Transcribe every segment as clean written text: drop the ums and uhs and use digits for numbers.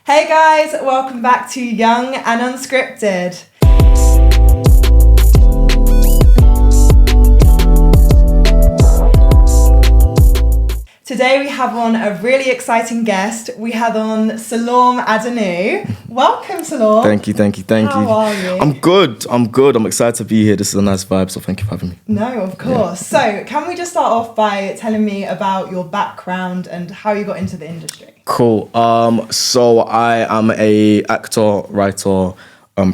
Hey guys, welcome back to Young and Unscripted. Today we have on a really exciting guest. We have on Selorm Adonu. Welcome, Selorm. Thank you. How are you? I'm good. I'm excited to be here. This is a nice vibe, so thank you for having me. No, of course. Yeah. So, can we just start off by telling me about your background and how you got into the industry? Cool. So I am a actor, writer,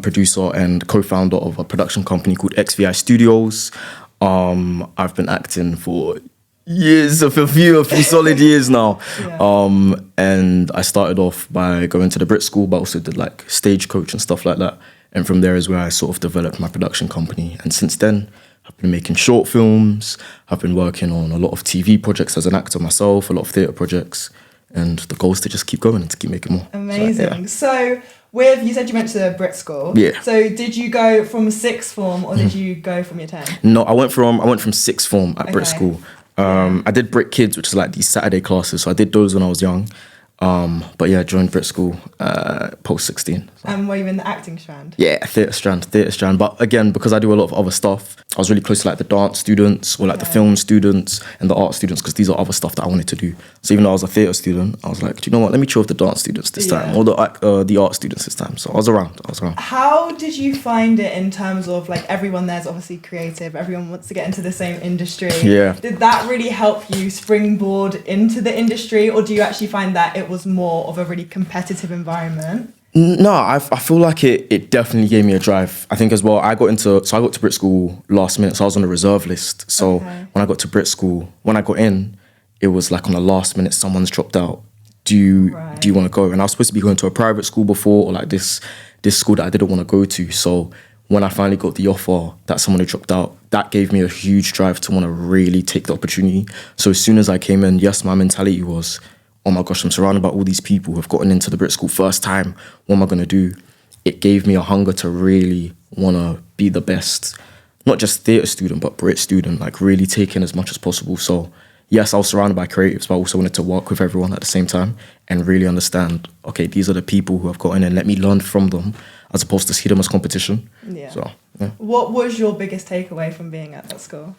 producer, and co-founder of a production company called XVI Studios. I've been acting for years, a few solid years now. Yeah. And I started off by going to the BRIT School, but also did like stagecoach and stuff like that. And from there is where I sort of developed my production company. And since then, I've been making short films. I've been working on a lot of TV projects as an actor myself, a lot of theatre projects. And the goal is to just keep going and to keep making more. Amazing. So you said you went to the BRIT School. Yeah. So did you go from sixth form or did you go from your 10? No, I went from sixth form at BRIT School. I did BRIT Kids, which is like these Saturday classes. So I did those when I was young. But yeah, joined BRIT School post 16. So. And were you in the acting strand? Yeah, theatre strand. But again, because I do a lot of other stuff, I was really close to like the dance students or like the film students and the art students, because these are other stuff that I wanted to do. So even though I was a theatre student, I was like, do you know what? Let me chill with the dance students this time, or the art students this time. So I was around. How did you find it in terms of like everyone there's obviously creative, everyone wants to get into the same industry? Yeah. Did that really help you springboard into the industry, or do you actually find that it was more of a really competitive environment? No, I feel like it definitely gave me a drive. I think as well, I got to BRIT School last minute, so I was on the reserve list. So when I got to BRIT School, when I got in, it was like on the last minute, someone's dropped out. Do you want to go? And I was supposed to be going to a private school before, or like this school that I didn't want to go to. So when I finally got the offer that someone had dropped out, that gave me a huge drive to want to really take the opportunity. So as soon as I came in, yes, my mentality was, oh my gosh, I'm surrounded by all these people who have gotten into the BRIT School first time. What am I going to do? It gave me a hunger to really want to be the best, not just theatre student, but BRIT student, like really take in as much as possible. So yes, I was surrounded by creatives, but I also wanted to work with everyone at the same time and really understand, okay, these are the people who have gotten in, let me learn from them, as opposed to see them as competition. Yeah. So, yeah. What was your biggest takeaway from being at that school?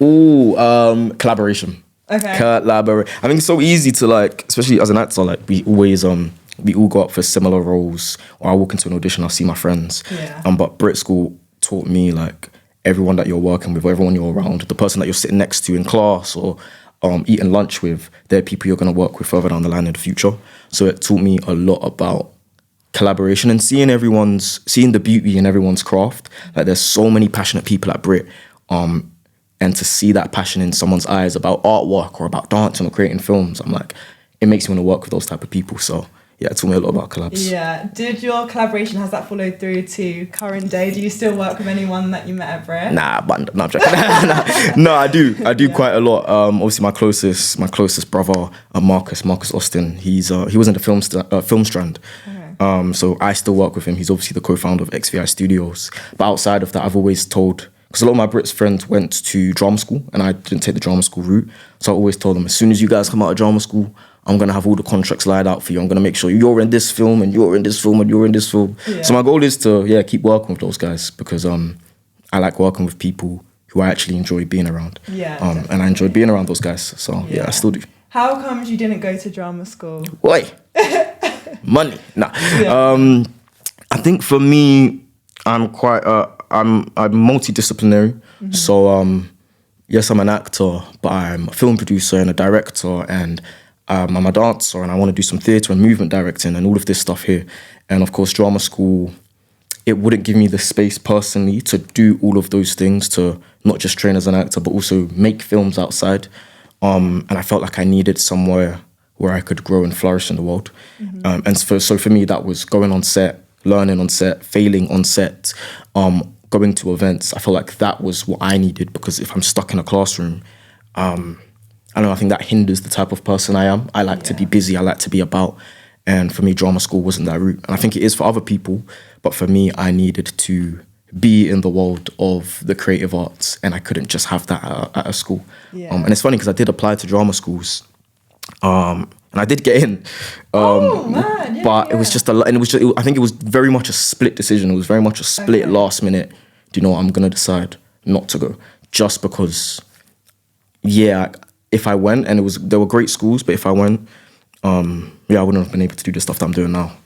Collaboration. Okay. Collaborate. I think it's so easy to like, especially as an actor, like we all go up for similar roles, or I walk into an audition, I'll see my friends. Yeah. But BRIT School taught me like everyone that you're working with, or everyone you're around, the person that you're sitting next to in class or eating lunch with, they're people you're going to work with further down the line in the future. So it taught me a lot about collaboration and seeing the beauty in everyone's craft. Like there's so many passionate people at BRIT. And to see that passion in someone's eyes about artwork or about dancing or creating films, I'm like, it makes me want to work with those type of people. So yeah, it taught me a lot about collabs. Yeah. Did your collaboration, has that followed through to current day? Do you still work with anyone that you met at BRIT? Nah, but no, I'm joking. No, I do quite a lot. Obviously my closest brother, Marcus Austin, he was in the film strand. Okay. So I still work with him. He's obviously the co-founder of XVI Studios. But outside of that, I've always told, because a lot of my BRIT friends went to drama school and I didn't take the drama school route. So I always told them, as soon as you guys come out of drama school, I'm going to have all the contracts laid out for you. I'm going to make sure you're in this film and you're in this film and you're in this film. Yeah. So my goal is to keep working with those guys, because I like working with people who I actually enjoy being around. Yeah, and I enjoy being around those guys. So yeah, I still do. How comes you didn't go to drama school? Why? Money. Nah. Yeah. I think for me, I'm multidisciplinary. Mm-hmm. So yes, I'm an actor, but I'm a film producer and a director, and I'm a dancer, and I want to do some theatre and movement directing and all of this stuff here. And of course, drama school, it wouldn't give me the space personally to do all of those things, to not just train as an actor, but also make films outside. And I felt like I needed somewhere where I could grow and flourish in the world. Mm-hmm. And so for me, that was going on set, learning on set, failing on set, going to events. I felt like that was what I needed, because if I'm stuck in a classroom, I don't know, I think that hinders the type of person I am. I like to be busy, I like to be about. And for me, drama school wasn't that route. And I think it is for other people, but for me, I needed to be in the world of the creative arts, and I couldn't just have that at a school. Yeah. And it's funny because I did apply to drama schools, And I did get in. But it was just a lot, and I think it was very much a split decision. It was very much a split last minute. Do you know what? I'm going to decide not to go. Just because, if I went, and there were great schools, but if I went, I wouldn't have been able to do the stuff that I'm doing now.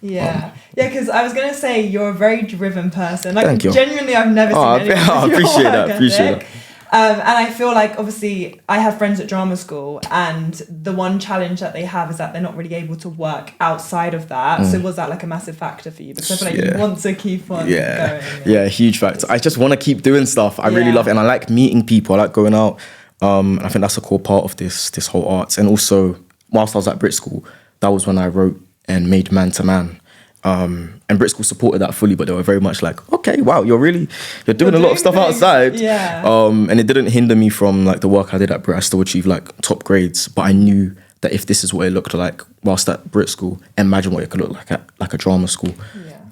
Because I was going to say, you're a very driven person. Like, thank you. Genuinely, I've never seen anyone I appreciate that. And I feel like, obviously, I have friends at drama school, and the one challenge that they have is that they're not really able to work outside of that. So was that like a massive factor for you? Because I feel like you want to keep on going. Yeah, huge factor. I just want to keep doing stuff. I really love it, and I like meeting people. I like going out. I think that's a core part of this whole arts. And also, whilst I was at BRIT School, that was when I wrote and made Man to Man. And BRIT School supported that fully, but they were very much like, okay, wow, you're doing a lot of stuff outside. And it didn't hinder me from like the work I did at BRIT. I still achieved like top grades, but I knew that if this is what it looked like whilst at BRIT School, imagine what it could look like at like a drama school.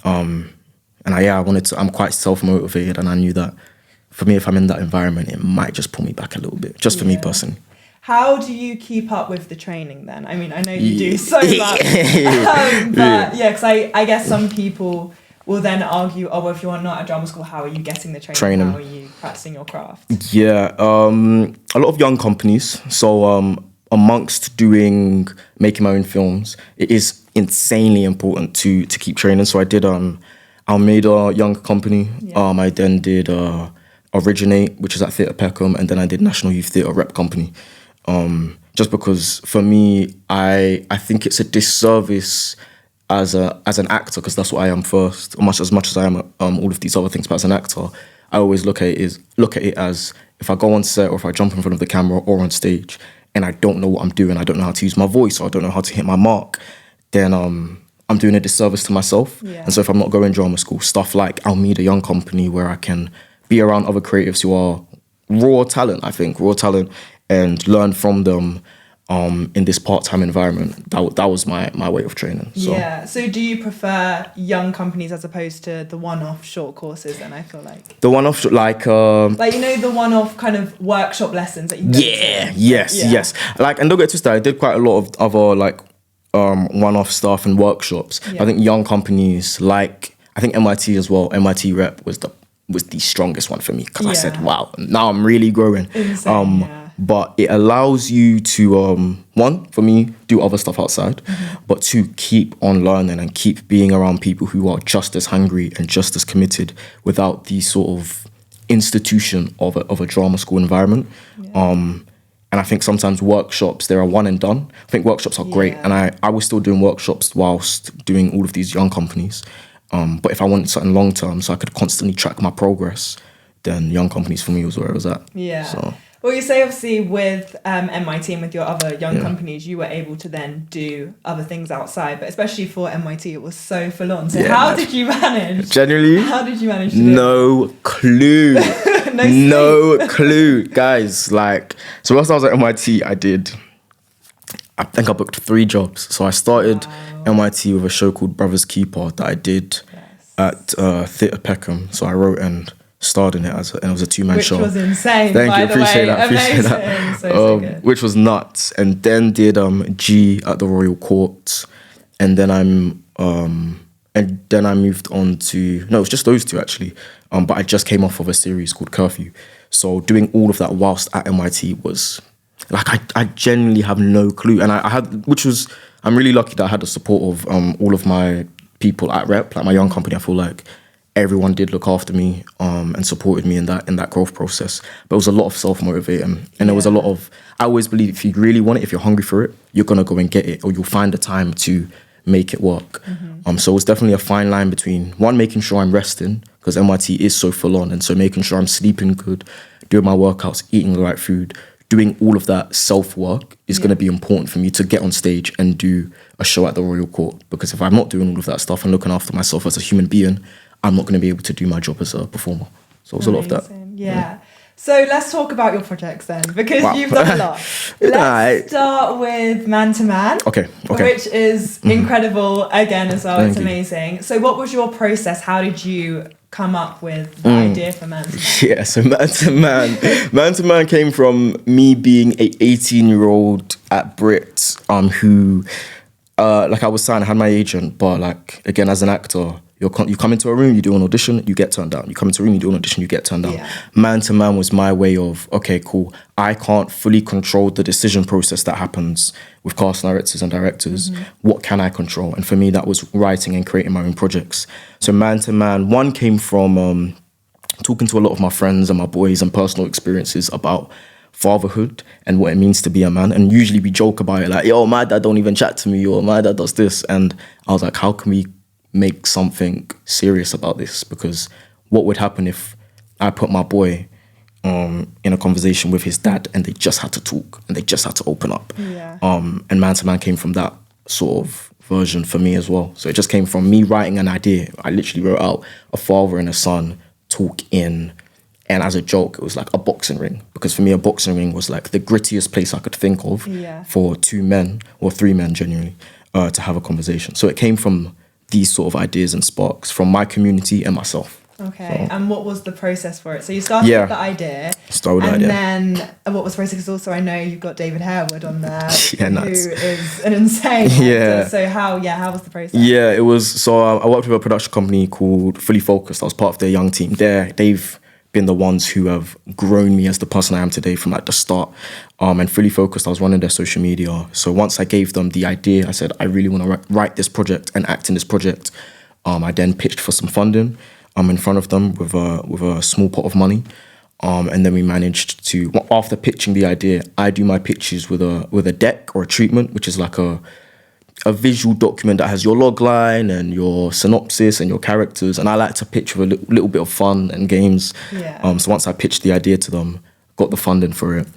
I'm quite self-motivated, and I knew that for me, if I'm in that environment, it might just pull me back a little bit, just for me personally. How do you keep up with the training then? I mean, I know you do so much. Because I guess some people will then argue, oh, well, if you're not at drama school, how are you getting the training? How are you practicing your craft? A lot of young companies. So amongst making my own films, it is insanely important to keep training. So I made a young company. I then did Originate, which is at Theatre Peckham, and then I did National Youth Theatre Rep Company. Just because for me, I think it's a disservice as an actor, because that's what I am first, as much as I am all of these other things. But as an actor, I always look at it as if I go on set or if I jump in front of the camera or on stage and I don't know what I'm doing, I don't know how to use my voice, or I don't know how to hit my mark, then I'm doing a disservice to myself. And so if I'm not going drama school, stuff like I'll meet a young company where I can be around other creatives who are raw talent, and learn from them in this part-time environment. That was my way of training. So do you prefer young companies as opposed to the one-off short courses then, I feel like? The one-off, like the one-off kind of workshop lessons that you Yes. Like, and don't get twisted, I did quite a lot of other like one-off stuff and workshops. I think young companies, like I think MIT as well, MIT Rep was the strongest one for me, because I said, wow, now I'm really growing. But it allows you to, one, for me, do other stuff outside, but two, keep on learning and keep being around people who are just as hungry and just as committed without the sort of institution of a drama school environment. And I think sometimes workshops, they're a one and done. I think workshops are great. And I was still doing workshops whilst doing all of these young companies. But if I wanted something long term, so I could constantly track my progress, then young companies for me was where I was at. So. Well, you say obviously with MIT and with your other young companies, you were able to then do other things outside, but especially for MIT, it was so full on. So how did you manage? Generally? How did you manage to do No clue. No clue. Guys, like, so whilst I was at MIT, I think I booked 3 jobs. So I started MIT with a show called Brothers Keeper that I did at Theatre Peckham. So I wrote and starred in it, and it was a 2-man show. Which was insane, Thank you, appreciate that. So good. Which was nuts. And then did G at the Royal Court. And then I moved on to, no, it was just those 2 actually. But I just came off of a series called Curfew. So doing all of that whilst at MIT was, like, I genuinely have no clue. And I'm really lucky that I had the support of all of my people at Rep, like my young company. I feel like everyone did look after me and supported me in that growth process. But it was a lot of self-motivating. And there was a lot of, I always believe if you really want it, if you're hungry for it, you're going to go and get it, or you'll find the time to make it work. So it was definitely a fine line between, one, making sure I'm resting, because MIT is so full on. And so making sure I'm sleeping good, doing my workouts, eating the right food, doing all of that self-work is going to be important for me to get on stage and do a show at the Royal Court. Because if I'm not doing all of that stuff and looking after myself as a human being, I'm not going to be able to do my job as a performer. So it was a lot of that. So let's talk about your projects then, because you've done a lot. Let's start with Man to Man, which is incredible again as well. It's amazing. So what was your process? How did you come up with the idea for Man to Man? Yeah, so Man to Man came from me being a 18-year-old at BRIT, who, like I was saying, I had my agent, but like, again, as an actor, you come into a room, you do an audition, you get turned down. You come into a room, you do an audition, you get turned down. Yeah. Man to Man was my way of, okay, cool, I can't fully control the decision process that happens with cast directors and directors. What can I control? And for me, that was writing and creating my own projects. So Man to Man, one came from talking to a lot of my friends and my boys and personal experiences about fatherhood and what it means to be a man. And usually we joke about it like, yo, my dad don't even chat to me, or my dad does this. And I was like, how can we make something serious about this? Because what would happen if I put my boy in a conversation with his dad and they just had to talk and they just had to open up? Yeah. And Man to Man came from that sort of version for me as well. So it just came from me writing an idea. I literally wrote out a father and a son talk in, and as a joke, it was like a boxing ring, because for me, a boxing ring was like the grittiest place I could think of for two men, or three men genuinely, to have a conversation. So it came from these sort of ideas and sparks from my community and myself. Okay, and what was the process for it? So you started with the idea. And then what was the process? Because also I know you've got David Harewood on there, who is an insane actor. So how was the process? Yeah, it was, so I worked with a production company called Fully Focused. I was part of their young team there. They've been the ones who have grown me as the person I am today from like the start. And Fully Focused, I was running their social media. So once I gave them the idea, I said, I really want to write this project and act in this project. I then pitched for some funding in front of them with a small pot of money. And then we managed to, after pitching the idea, I do my pitches with a deck or a treatment, which is like a visual document that has your log line and your synopsis and your characters. And I like to pitch with a little bit of fun and games. Yeah. So once I pitched the idea to them, got the funding for it,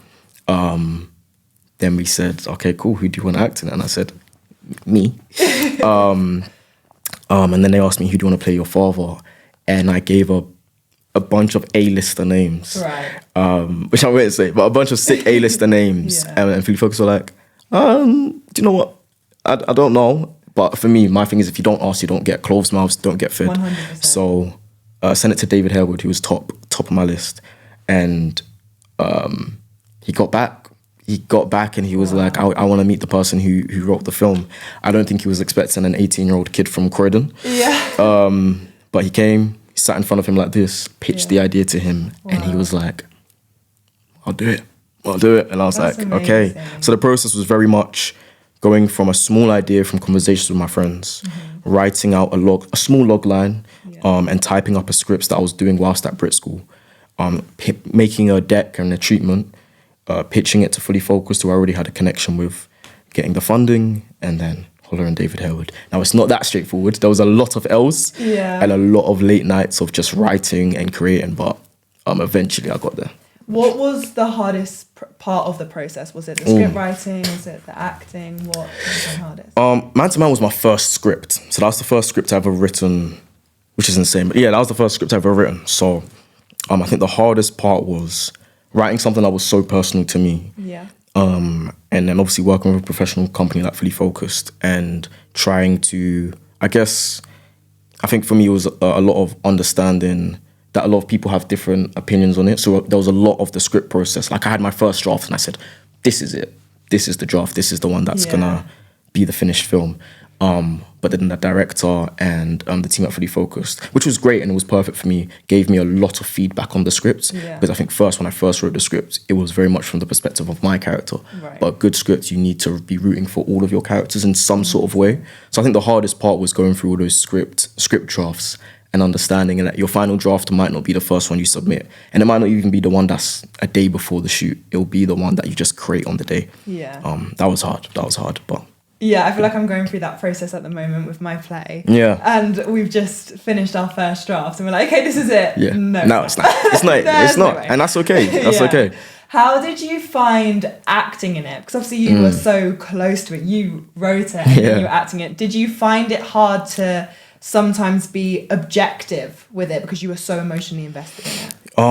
then we said, okay, cool, who do you want to act in it? And I said, me. And then they asked me, who do you want to play your father? And I gave a bunch of A-lister names, which I won't say, but a bunch of sick A-lister names. And Fully Focused were like, do you know what? I don't know. But for me, my thing is, if you don't ask, you don't get. Closed mouths don't get fed. 100%. So sent it to David Harewood, who was top of my list. And he got back. And he was like, I want to meet the person who wrote the film. I don't think he was expecting an 18-year-old kid from Croydon. Yeah. But he came, he sat in front of him like this, pitched the idea to him, and he was like, I'll do it. And I was That's like, amazing. okay. So the process was very much going from a small idea from conversations with my friends, writing out a small log line, and typing up a script that I was doing whilst at BRIT School, making a deck and a treatment, pitching it to Fully Focused, who I already had a connection with, getting the funding, and then Holler and David Harewood. Now, it's not that straightforward. There was a lot of L's and a lot of late nights of just writing and creating, but eventually I got there. What was the hardest part of the process? Was it the script writing? Was it the acting? What was the hardest? Man to Man was my first script. So that was the first script I ever written, which is insane. But yeah, that was the first script I ever written. So I think the hardest part was writing something that was so personal to me. Yeah. And then obviously working with a professional company like Fully Focused and trying to, I think for me it was a lot of understanding that a lot of people have different opinions on it. So there was a lot of the script process. Like I had my first draft and I said, this is it. This is the draft. This is the one that's gonna be the finished film. But then the director and the team at Fully Focused, which was great and it was perfect for me, gave me a lot of feedback on the script. Because I think when I first wrote the script, it was very much from the perspective of my character. Right. But a good script, you need to be rooting for all of your characters in some sort of way. So I think the hardest part was going through all those script drafts and understanding that your final draft might not be the first one you submit. And it might not even be the one that's a day before the shoot. It'll be the one that you just create on the day. Yeah. That was hard, but... Yeah, I feel like I'm going through that process at the moment with my play. Yeah. And we've just finished our first draft and we're like, okay, this is it. Yeah. No, it's not. It's not. It's not. And that's okay. That's okay. How did you find acting in it? Because obviously you were so close to it. You wrote it and you were acting it. Did you find it hard to sometimes be objective with it because you were so emotionally invested in it?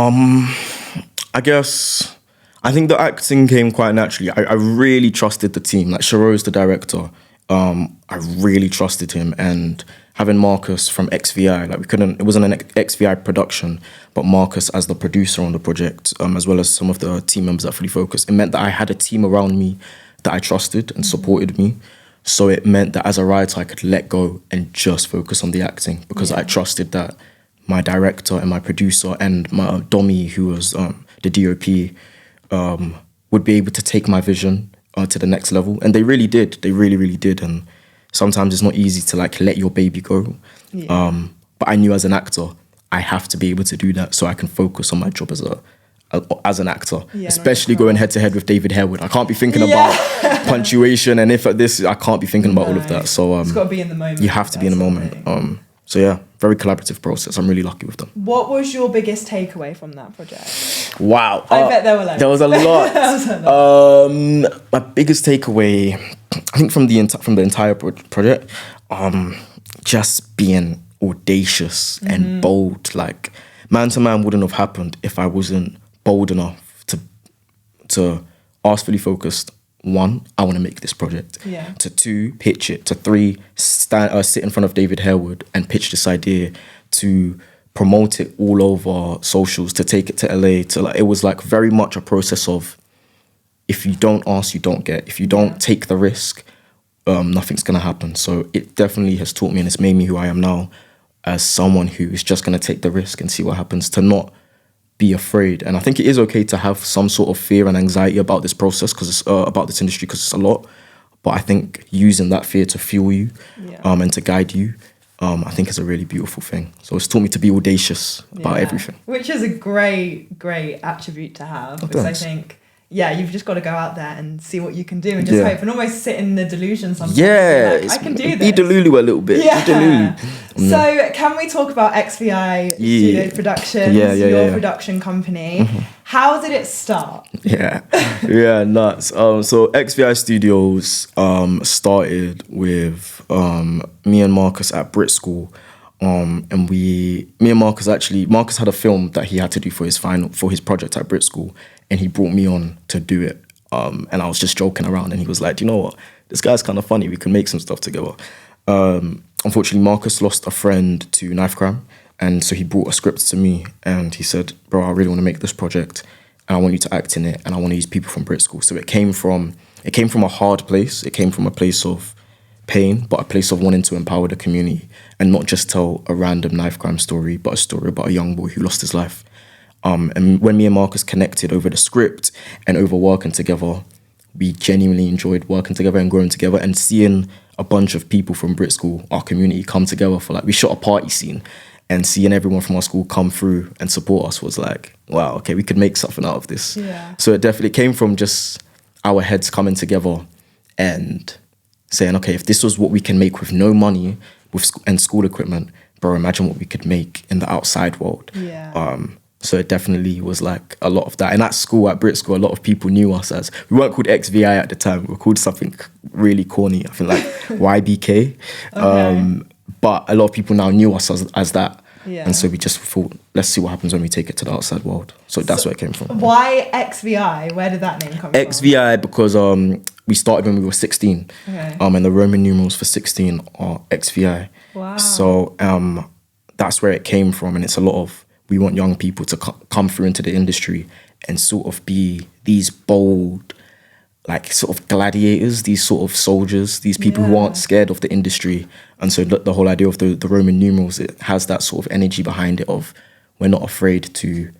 I think the acting came quite naturally. I really trusted the team. Like Sharo's the director. I really trusted him, and having Marcus from XVI, like it wasn't an XVI production, but Marcus as the producer on the project, as well as some of the team members at Fully Focused, it meant that I had a team around me that I trusted and supported me. So it meant that as a writer, I could let go and just focus on the acting, because I trusted that my director and my producer and my Dommy, who was the DOP, would be able to take my vision to the next level. And they really did. They really, really did. And sometimes it's not easy to like let your baby go. Yeah. But I knew as an actor, I have to be able to do that so I can focus on my job as an actor, especially going head to head with David Harewood. I can't be thinking about punctuation and if at this, I can't be thinking about all of that. So it's got to be in the moment. You have to be in the moment. So yeah, very collaborative process. I'm really lucky with them. What was your biggest takeaway from that project? Wow. I bet there were loads. There was a lot. My biggest takeaway, I think from the entire project, just being audacious and bold. Like, Man to Man wouldn't have happened if I wasn't bold enough to ask Fully Focused, 1, I want to make this project. Yeah. To 2, pitch it. To 3, sit in front of David Harewood and pitch this idea. To promote it all over socials. To take it to LA. It was like very much a process of, if you don't ask, you don't get. If you don't take the risk, nothing's gonna happen. So it definitely has taught me, and it's made me who I am now, as someone who is just gonna take the risk and see what happens. To not be afraid. And I think it is okay to have some sort of fear and anxiety about this process, because it's about this industry, because it's a lot. But I think using that fear to fuel you and to guide you, I think is a really beautiful thing. So it's taught me to be audacious about everything. Which is a great attribute to have. Because I think, you've just got to go out there and see what you can do and just hope and almost sit in the delusion sometimes. Yeah, like, I can do this. Be Delulu a little bit. Yeah. Be Delulu. So can we talk about XVI Studios Productions, your production company? Mm-hmm. How did it start? Nuts. So XVI Studios started with me and Marcus at BRIT School. And me and Marcus had a film that he had to do for his project at BRIT School, and he brought me on to do it. And I was just joking around, and he was like, you know what, this guy's kind of funny, we can make some stuff together. Unfortunately, Marcus lost a friend to knife crime, and so he brought a script to me, and he said, bro, I really want to make this project, and I want you to act in it, and I want to use people from BRIT School. So it came from a hard place. It came from a place of pain, but a place of wanting to empower the community and not just tell a random knife crime story, but a story about a young boy who lost his life. And when me and Marcus connected over the script and over working together, we genuinely enjoyed working together and growing together, and seeing a bunch of people from BRIT School, our community, come together for we shot a party scene, and seeing everyone from our school come through and support us was like, wow, okay, we could make something out of this. Yeah. So it definitely came from just our heads coming together and saying, okay, if this was what we can make with no money and school equipment, bro, imagine what we could make in the outside world. Yeah. So it definitely was like a lot of that. And at school, at BRIT School, a lot of people knew us as, we weren't called XVI at the time, we were called something really corny, I think like YBK. Okay. But a lot of people now knew us as that. Yeah. And so we just thought, let's see what happens when we take it to the outside world. So that's where it came from. Why XVI? Where did that name come from? XVI because we started when we were 16. Okay. And the Roman numerals for 16 are XVI. Wow. So that's where it came from. And it's a lot of, we want young people to come through into the industry and sort of be these bold, like sort of gladiators, these sort of soldiers, these people who aren't scared of the industry. And so the whole idea of the Roman numerals, it has that sort of energy behind it of, we're not afraid to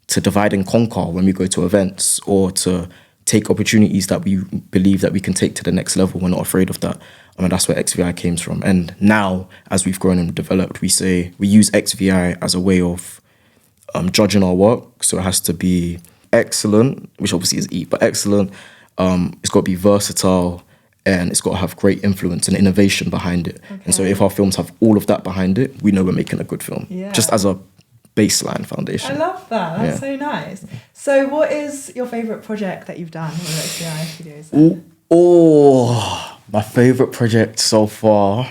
divide and conquer when we go to events, or to take opportunities that we believe that we can take to the next level. We're not afraid of that. I mean, that's where XVI came from. And now, as we've grown and developed, we use XVI as a way of judging our work. So it has to be excellent, which obviously is E, but excellent. It's got to be versatile, and it's got to have great influence and innovation behind it. Okay. And so if our films have all of that behind it, we know we're making a good film. Yeah. Just as a baseline foundation. I love that. That's so nice. So what is your favourite project that you've done with XVI Studios? My favourite project so far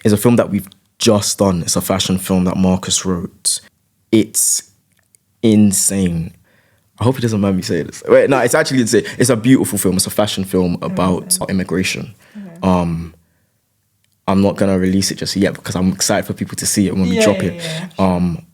is a film that we've just done. It's a fashion film that Marcus wrote. It's insane. I hope he doesn't mind me saying this. Wait, no, it's actually insane. It's a beautiful film. It's a fashion film about immigration. Okay. I'm not gonna release it just yet because I'm excited for people to see it when we drop it.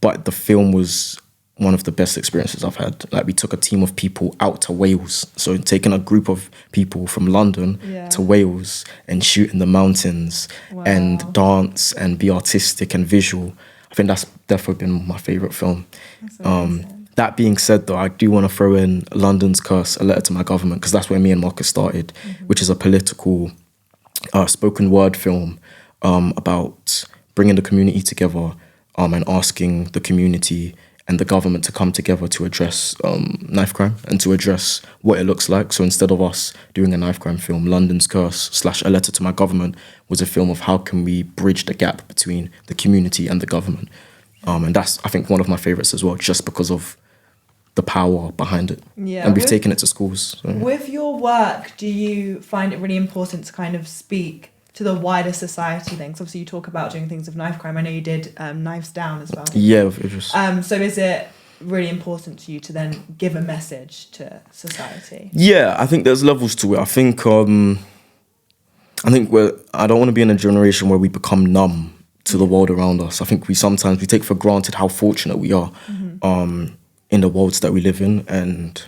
But the film was one of the best experiences I've had. Like, we took a team of people out to Wales, so taking a group of people from London to Wales and shoot in the mountains and dance and be artistic and visual. I think that's definitely been my favourite film. That being said, though, I do want to throw in London's Curse, A Letter to My Government, because that's where me and Marcus started, which is a political spoken word film about bringing the community together and asking the community and the government to come together to address knife crime and to address what it looks like. So instead of us doing a knife crime film, London's Curse / A Letter to My Government was a film of how can we bridge the gap between the community and the government. And that's, I think, one of my favourites as well, just because of the power behind it. And we've taken it to schools. So. With your work, do you find it really important to kind of speak to the wider society then? 'Cause obviously you talk about doing things with knife crime. I know you did Knives Down as well. Yeah, with Idris. So is it really important to you to then give a message to society? Yeah, I think there's levels to it. I think I don't want to be in a generation where we become numb to the world around us. I think we sometimes take for granted how fortunate we are in the worlds that we live in. And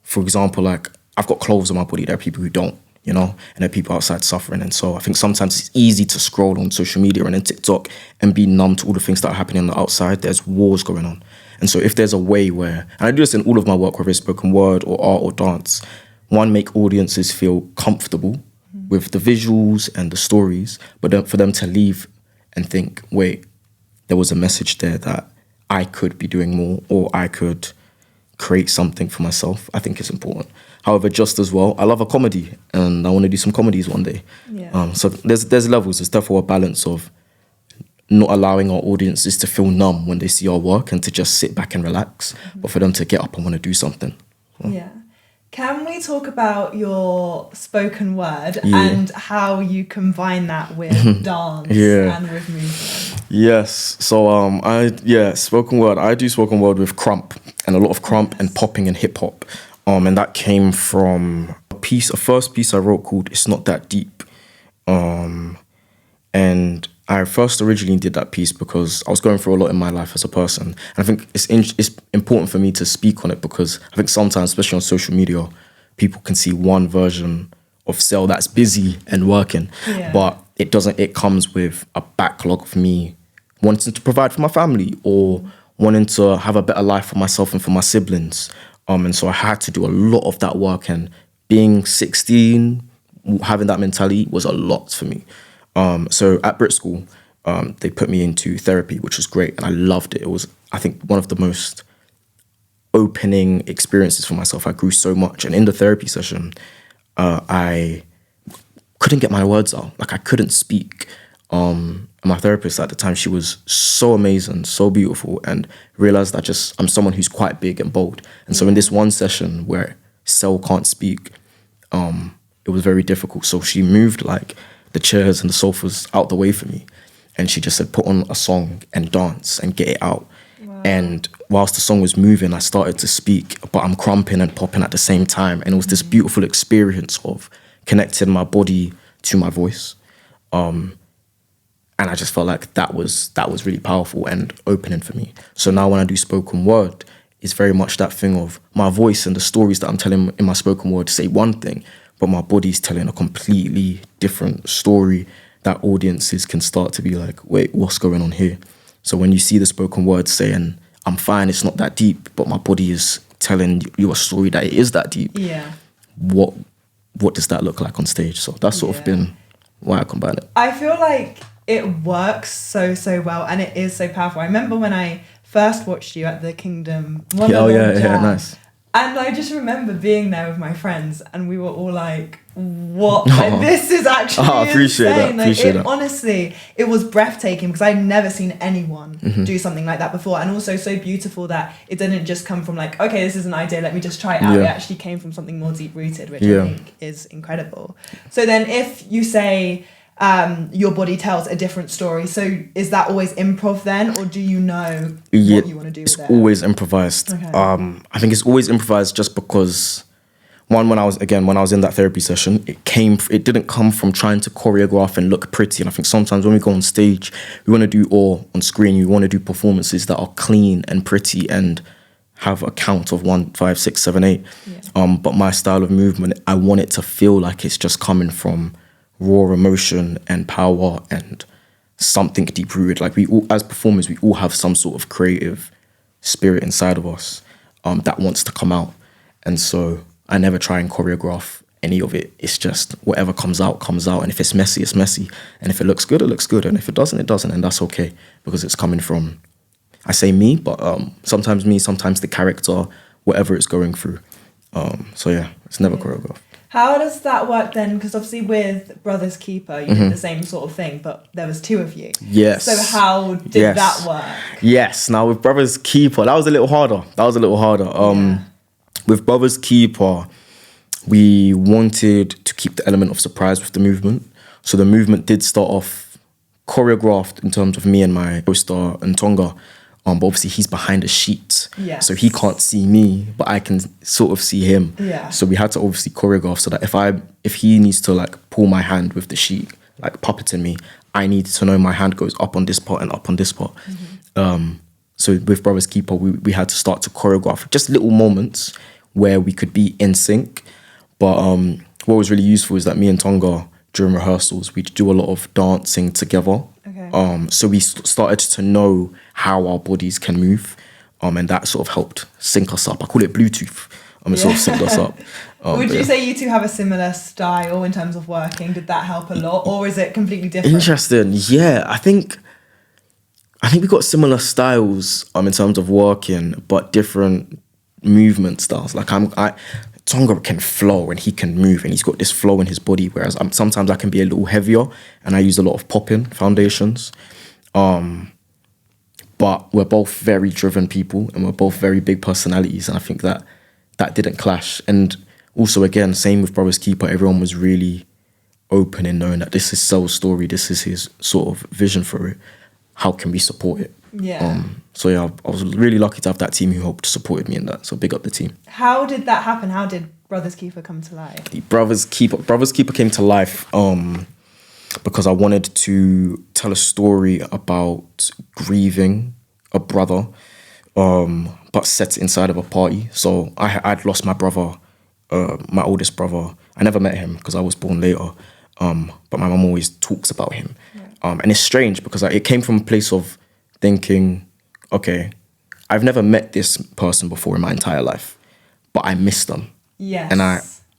for example, like, I've got clothes on my body. There are people who don't, you know, and there are people outside suffering. And so I think sometimes it's easy to scroll on social media and then TikTok and be numb to all the things that are happening on the outside. There's wars going on. And so if there's a way where, and I do this in all of my work, whether it's spoken word or art or dance, one, make audiences feel comfortable with the visuals and the stories, but then for them to leave and think, wait, there was a message there that I could be doing more, or I could create something for myself, I think it's important. However, just as well, I love a comedy and I want to do some comedies one day. So there's levels. There's therefore a balance of not allowing our audiences to feel numb when they see our work and to just sit back and relax, but for them to get up and want to do something. So. Can we talk about your spoken word and how you combine that with dance and with movement? Yes. So spoken word. I do spoken word with crump and a lot of crump and popping and hip hop. And that came from a first piece I wrote called It's Not That Deep. And I first originally did that piece because I was going through a lot in my life as a person. And I think it's important for me to speak on it because I think sometimes, especially on social media, people can see one version of Sel that's busy and working. But it comes with a backlog of me wanting to provide for my family or wanting to have a better life for myself and for my siblings. And so I had to do a lot of that work, and being 16, having that mentality was a lot for me. So at BRIT School, they put me into therapy, which was great, and I loved it. It was, I think, one of the most opening experiences for myself. I grew so much, and in the therapy session, I couldn't get my words out. Like, I couldn't speak. And my therapist at the time, she was so amazing, so beautiful, and realized that I'm someone who's quite big and bold. And so in this one session where Sel can't speak, it was very difficult. So she moved like the chairs and the sofas out the way for me. And she just said, put on a song and dance and get it out. Wow. And whilst the song was moving, I started to speak, but I'm crumping and popping at the same time. And it was this beautiful experience of connecting my body to my voice. And I just felt like that was really powerful and opening for me. So now when I do spoken word, it's very much that thing of my voice and the stories that I'm telling in my spoken word say one thing, but my body's telling a completely different story that audiences can start to be like, wait, what's going on here? So when you see the spoken word saying, I'm fine, it's not that deep, but my body is telling you a story that it is that deep. What does that look like on stage? So that's sort of been why I combine it. I feel like it works so well, and it is so powerful. I remember when I first watched you at the Kingdom. Nice. And I just remember being there with my friends, and we were all like, what? Like, this is actually insane. Appreciate that. Honestly, it was breathtaking because I'd never seen anyone do something like that before. And also so beautiful that it didn't just come from like, okay, this is an idea, let me just try it out. It actually came from something more deep-rooted, which I think is incredible. So then if you say your body tells a different story, so is that always improv then, or do you know what you want to do with it? It's always improvised. I think it's always improvised just because when I was in that therapy session, it didn't come from trying to choreograph and look pretty. And I think sometimes when we go on stage, we want to do, or on screen, we want to do performances that are clean and pretty and have a count of 1, 5, 6, 7, 8. Yeah. But my style of movement, I want it to feel like it's just coming from raw emotion and power and something deep rooted. Like, we all, as performers, we all have some sort of creative spirit inside of us that wants to come out. And so I never try and choreograph any of it. It's just whatever comes out. And if it's messy, it's messy. And if it looks good, it looks good. And if it doesn't, it doesn't. And that's okay, because it's coming from, I say me, but sometimes me, sometimes the character, whatever it's going through. So yeah, it's never choreographed. How does that work then? Because obviously with Brothers Keeper, you did the same sort of thing, but there was 2 of you. Yes. So how did that work? Yes. Now with Brothers Keeper, that was a little harder. With Brothers Keeper, we wanted to keep the element of surprise with the movement. So the movement did start off choreographed in terms of me and my co-star Ntonga. But obviously he's behind a sheet. Yes. So he can't see me, but I can sort of see him. Yeah. So we had to obviously choreograph so that if he needs to like pull my hand with the sheet, like puppeting me, I need to know my hand goes up on this part and up on this part. So with Brothers Keeper, we had to start to choreograph just little moments where we could be in sync. But what was really useful is that me and Tonga, during rehearsals, we'd do a lot of dancing together. Okay. So we started to know how our bodies can move. And that sort of helped sync us up. I call it Bluetooth. It sort of synced us up. Would you say you two have a similar style in terms of working? Did that help a lot? Or is it completely different? Interesting. Yeah, I think we got similar styles in terms of working, but different movement styles. Like Tonga can flow and he can move and he's got this flow in his body, whereas sometimes I can be a little heavier and I use a lot of popping foundations. But we're both very driven people and we're both very big personalities, and I think that didn't clash. And also, again, same with Brothers Keeper, everyone was really open in knowing that this is Sel's story, this is his sort of vision for it. How can we support it? Yeah. So yeah, I was really lucky to have that team who helped supported me in that. So big up the team. How did that happen? How did Brothers Keeper come to life? The Brothers Keeper came to life because I wanted to tell a story about grieving a brother, but set inside of a party. So I'd lost my brother, my oldest brother. I never met him because I was born later, but my mum always talks about him. Yeah. And it's strange because it came from a place of thinking, okay, I've never met this person before in my entire life, but I miss them. Yes. And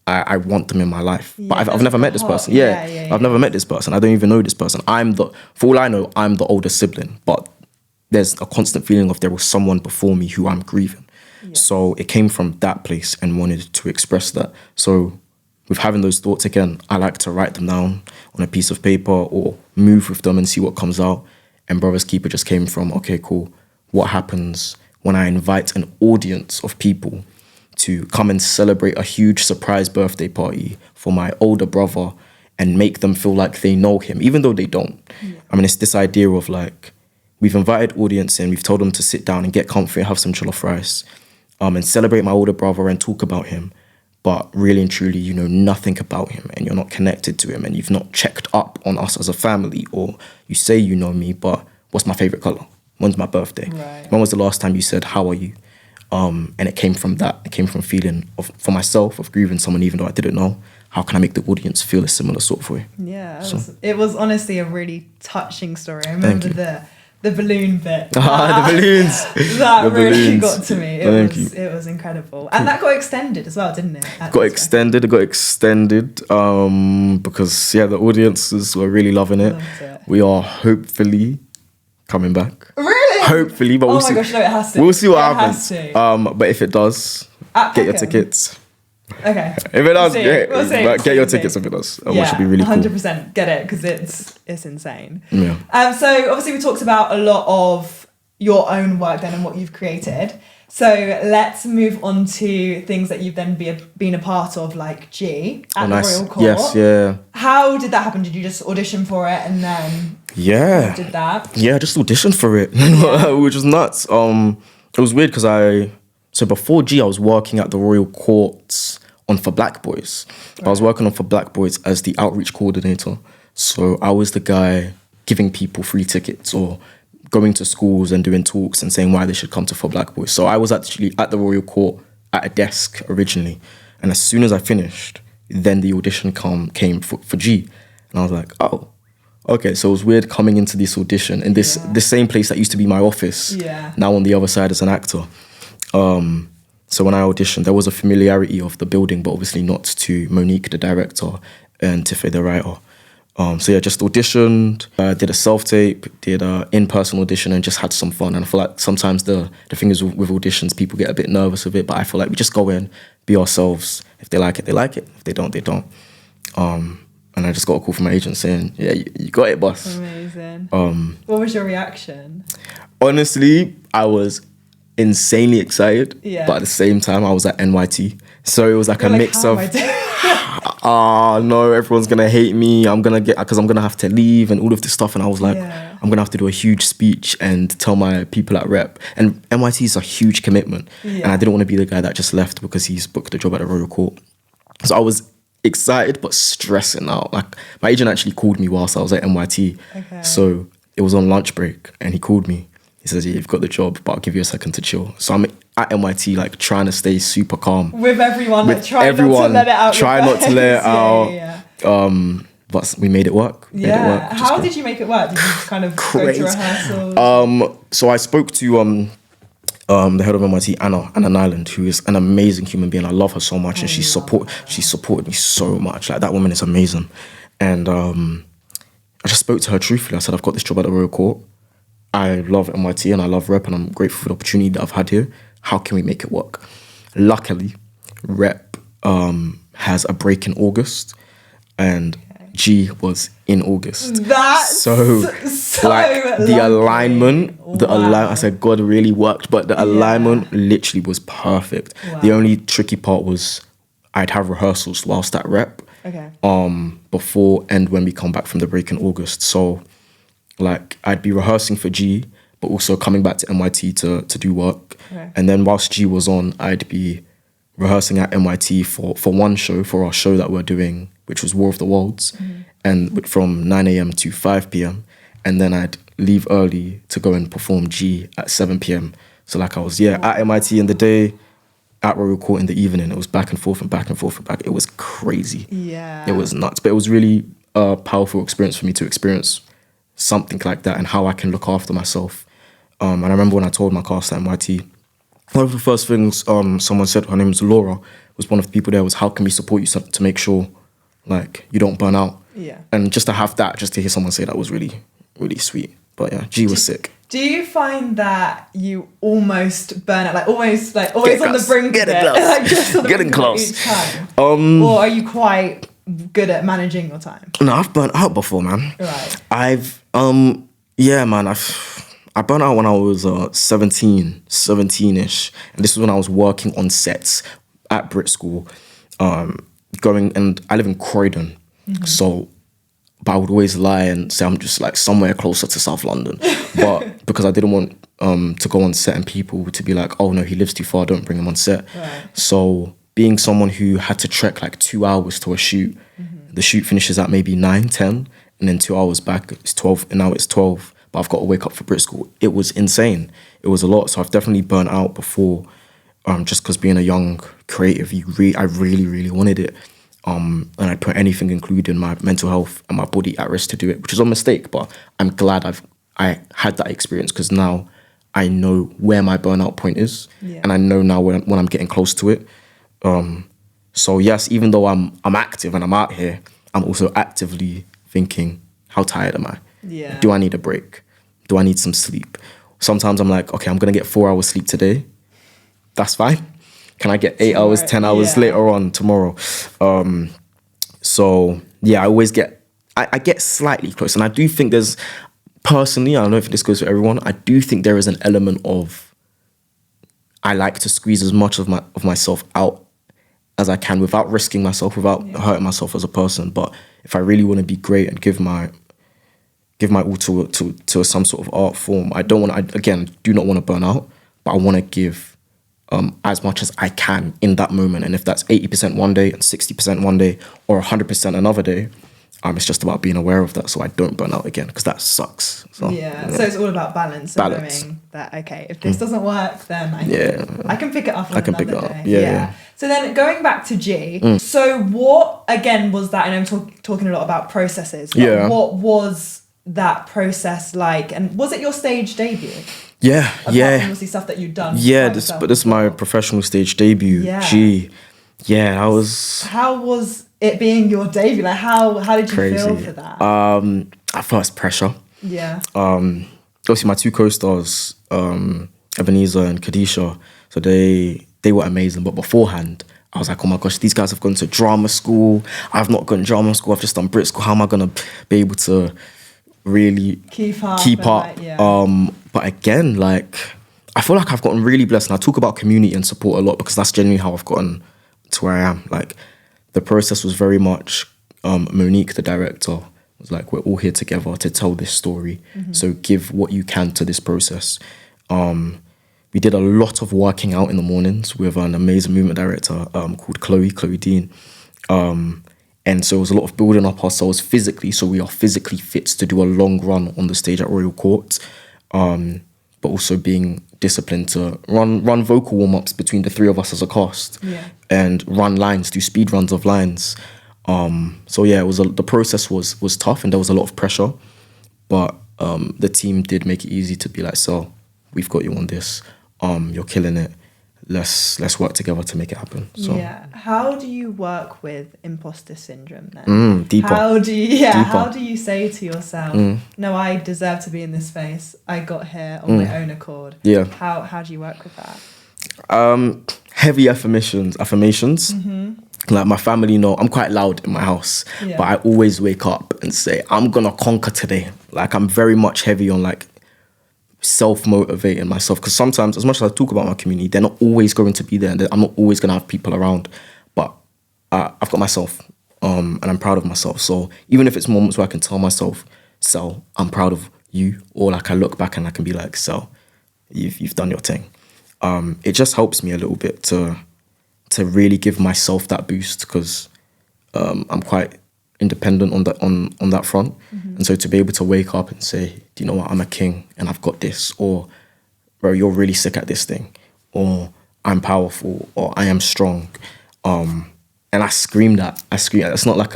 I want them in my life. Yeah, but I've never met this person. Yeah. I've never met this person. I don't even know this person. For all I know, I'm the older sibling, but there's a constant feeling of there was someone before me who I'm grieving. Yeah. So it came from that place and wanted to express that. So with having those thoughts, again, I like to write them down on a piece of paper or move with them and see what comes out. And Brothers Keeper just came from, okay, cool, what happens when I invite an audience of people to come and celebrate a huge surprise birthday party for my older brother and make them feel like they know him, even though they don't. Yeah. I mean, it's this idea of like, we've invited audience in, we've told them to sit down and get comfy and have some jollof rice and celebrate my older brother and talk about him. But really and truly, you know nothing about him and you're not connected to him and you've not checked up on us as a family, or you say you know me, but what's my favorite color? When's my birthday? Right. When was the last time you said, how are you? And it came from that. It came from feeling for myself of grieving someone even though I didn't know. How can I make the audience feel a similar sort of way? Yeah, it was honestly a really touching story. I remember the balloon bit. The balloons. That really got to me. It was incredible. And that got extended as well, didn't it? It got extended because, the audiences were really loving it. We are hopefully coming back. Really? Hopefully, but we'll see. Gosh, no, it has to. We'll see what happens. But if it does, get your tickets. Okay. If it does, we'll see. Get your tickets if it does. Which should be really cool. 100% get it because it's insane. Yeah. So obviously we talked about a lot of your own work then and what you've created. So let's move on to things that you've then been a part of, like G at the Royal Court. Yes, yeah. How did that happen? Did you just audition for it and then did that? Yeah, just auditioned for it, which was nuts. It was weird because so before G, I was working at the Royal Courts on For Black Boys. Right. I was working on For Black Boys as the outreach coordinator. So I was the guy giving people free tickets or going to schools and doing talks and saying why they should come to For Black Boys. So I was actually at the Royal Court at a desk originally. And as soon as I finished, then the audition came for G. And I was like, oh, okay. So it was weird coming into this audition in this same place that used to be my office. Yeah. Now on the other side as an actor. So when I auditioned, there was a familiarity of the building, but obviously not to Monique, the director, and Tiffany, the writer. So yeah, just auditioned, did a self-tape, did an in-person audition and just had some fun. And I feel like sometimes the thing is with auditions, people get a bit nervous with it, but I feel like we just go in, be ourselves. If they like it, they like it. If they don't, they don't. And I just got a call from my agent saying, yeah, you got it, boss. Amazing. What was your reaction? Honestly, I was insanely excited, but at the same time, I was at NYT. So it was like a mix of... no, everyone's gonna hate me. I'm gonna have to leave and all of this stuff. And I was like, I'm gonna have to do a huge speech and tell my people at rep. And NYT is a huge commitment. Yeah. And I didn't want to be the guy that just left because he's booked a job at the Royal Court. So I was excited but stressing out. Like my agent actually called me whilst I was at NYT. Okay. So it was on lunch break and he called me. He says, yeah, you've got the job, but I'll give you a second to chill. So I'm at NYT, like, trying to stay super calm. With everyone, like, try not to let it out. Try not to let it out. Yeah. But we made it work. How did you make it work? Did you just kind of go to rehearsals? So I spoke to the head of NYT, Anna Nyland, who is an amazing human being. I love her so much. And she supported me so much. Like, that woman is amazing. And I just spoke to her truthfully. I said, I've got this job at the Royal Court. I love NYT and I love rep and I'm grateful for the opportunity that I've had here. How can we make it work? Luckily, rep has a break in August and G was in August. That's so like the alignment, I said, God really worked, but the alignment literally was perfect. Wow. The only tricky part was I'd have rehearsals whilst at rep before and when we come back from the break in August. So like I'd be rehearsing for G, but also coming back to NYT to do work. Okay. And then whilst G was on, I'd be rehearsing at NYT for one show, for our show that we're doing, which was War of the Worlds, and from 9 a.m. to 5 p.m. And then I'd leave early to go and perform G at 7 p.m. So like I was, at NYT in the day, at Royal Court in the evening. It was back and forth and back and forth and back. It was crazy. Yeah. It was nuts. But it was really a powerful experience for me to experience something like that and how I can look after myself. And I remember when I told my cast at NYT, one of the first things someone said, her name was Laura, was one of the people there, was how can we support you to make sure like you don't burn out. Yeah. And just to have that, just to hear someone say that was really, really sweet. But yeah, G was sick. Do you find that you almost burn out, always on the brink of it? Like just on the Getting close. Each time? Or are you quite good at managing your time? No, I've burnt out before, man. Right. I burnt out when I was 17-ish. And this was when I was working on sets at BRIT School. And I live in Croydon. Mm-hmm. So, but I would always lie and say I'm just like somewhere closer to South London. But because I didn't want to go on set and people to be like, oh no, he lives too far, don't bring him on set. Right. So being someone who had to trek like 2 hours to a shoot, the shoot finishes at maybe 9, 10, and then 2 hours back, it's 12, and now it's 12. But I've got to wake up for BRIT School. It was insane. It was a lot. So I've definitely burnt out before, just because being a young creative, I really, really wanted it. And I'd put anything, including my mental health and my body, at risk to do it, which is a mistake. But I'm glad I had that experience because now I know where my burnout point is, and I know now when I'm getting close to it. So yes, even though I'm active and I'm out here, I'm also actively thinking, how tired am I? Yeah. Do I need a break? Do I need some sleep? Sometimes I'm like, okay, I'm going to get 4 hours sleep today. That's fine. Can I get 8 hours, 10 hours later on tomorrow? So yeah, I always get slightly close. And I do think there's, personally, I don't know if this goes for everyone, I do think there is an element of, I like to squeeze as much of myself out as I can without risking myself, without hurting myself as a person. But if I really want to be great and give my all to some sort of art form, I do not want to burn out, but I want to give as much as I can in that moment. And if that's 80% one day and 60% one day or 100% another day, it's just about being aware of that so I don't burn out again, because that sucks. So, so it's all about balance. And knowing that, okay, if this doesn't work, then I can pick it up on another day. Yeah. So then going back to G, so what, again, was that, and I'm talking a lot about processes, but what was that process like? And was it your stage debut? Yeah. Apart from obviously stuff that you'd done. Yeah, this is my professional stage debut. Yeah. G. Yeah, I was... How was it being your debut? Like, how did you feel for that? At first, pressure. Yeah. Obviously, my 2 co-stars, Ebenezer and Kadisha, so they were amazing. But beforehand, I was like, oh my gosh, these guys have gone to drama school. I've not gone to drama school. I've just done BRIT School. How am I going to be able to really keep up? But again, like, I feel like I've gotten really blessed. And I talk about community and support a lot because that's genuinely how I've gotten to where I am. Like, the process was very much Monique, the director, was like, we're all here together to tell this story. So give what you can to this process. We did a lot of working out in the mornings with an amazing movement director called Chloe Dean. And so it was a lot of building up ourselves physically, so we are physically fit to do a long run on the stage at Royal Court, but also being disciplined to run vocal warm-ups between the 3 of us as a cast, and run lines, do speed runs of lines. So yeah, the process was tough, and there was a lot of pressure, but the team did make it easy to be like, so we've got you on this, you're killing it. Let's work together to make it happen. So. Yeah. How do you work with imposter syndrome then? Deeper. How do you say to yourself, no, I deserve to be in this space. I got here on my own accord. Yeah. How do you work with that? Heavy affirmations. Like, my family know I'm quite loud in my house, but I always wake up and say, I'm gonna conquer today. Like, I'm very much heavy on like self-motivating myself, because sometimes, as much as I talk about my community, they're not always going to be there, and I'm not always going to have people around, but I've got myself, and I'm proud of myself. So even if it's moments where I can tell myself, so I'm proud of you, or like I look back and I can be like, so you've done your thing, it just helps me a little bit to really give myself that boost, because I'm quite independent on that front. And so to be able to wake up and say, do you know what, I'm a king and I've got this, or bro, you're really sick at this thing, or I'm powerful, or I am strong, and I scream that. It's not like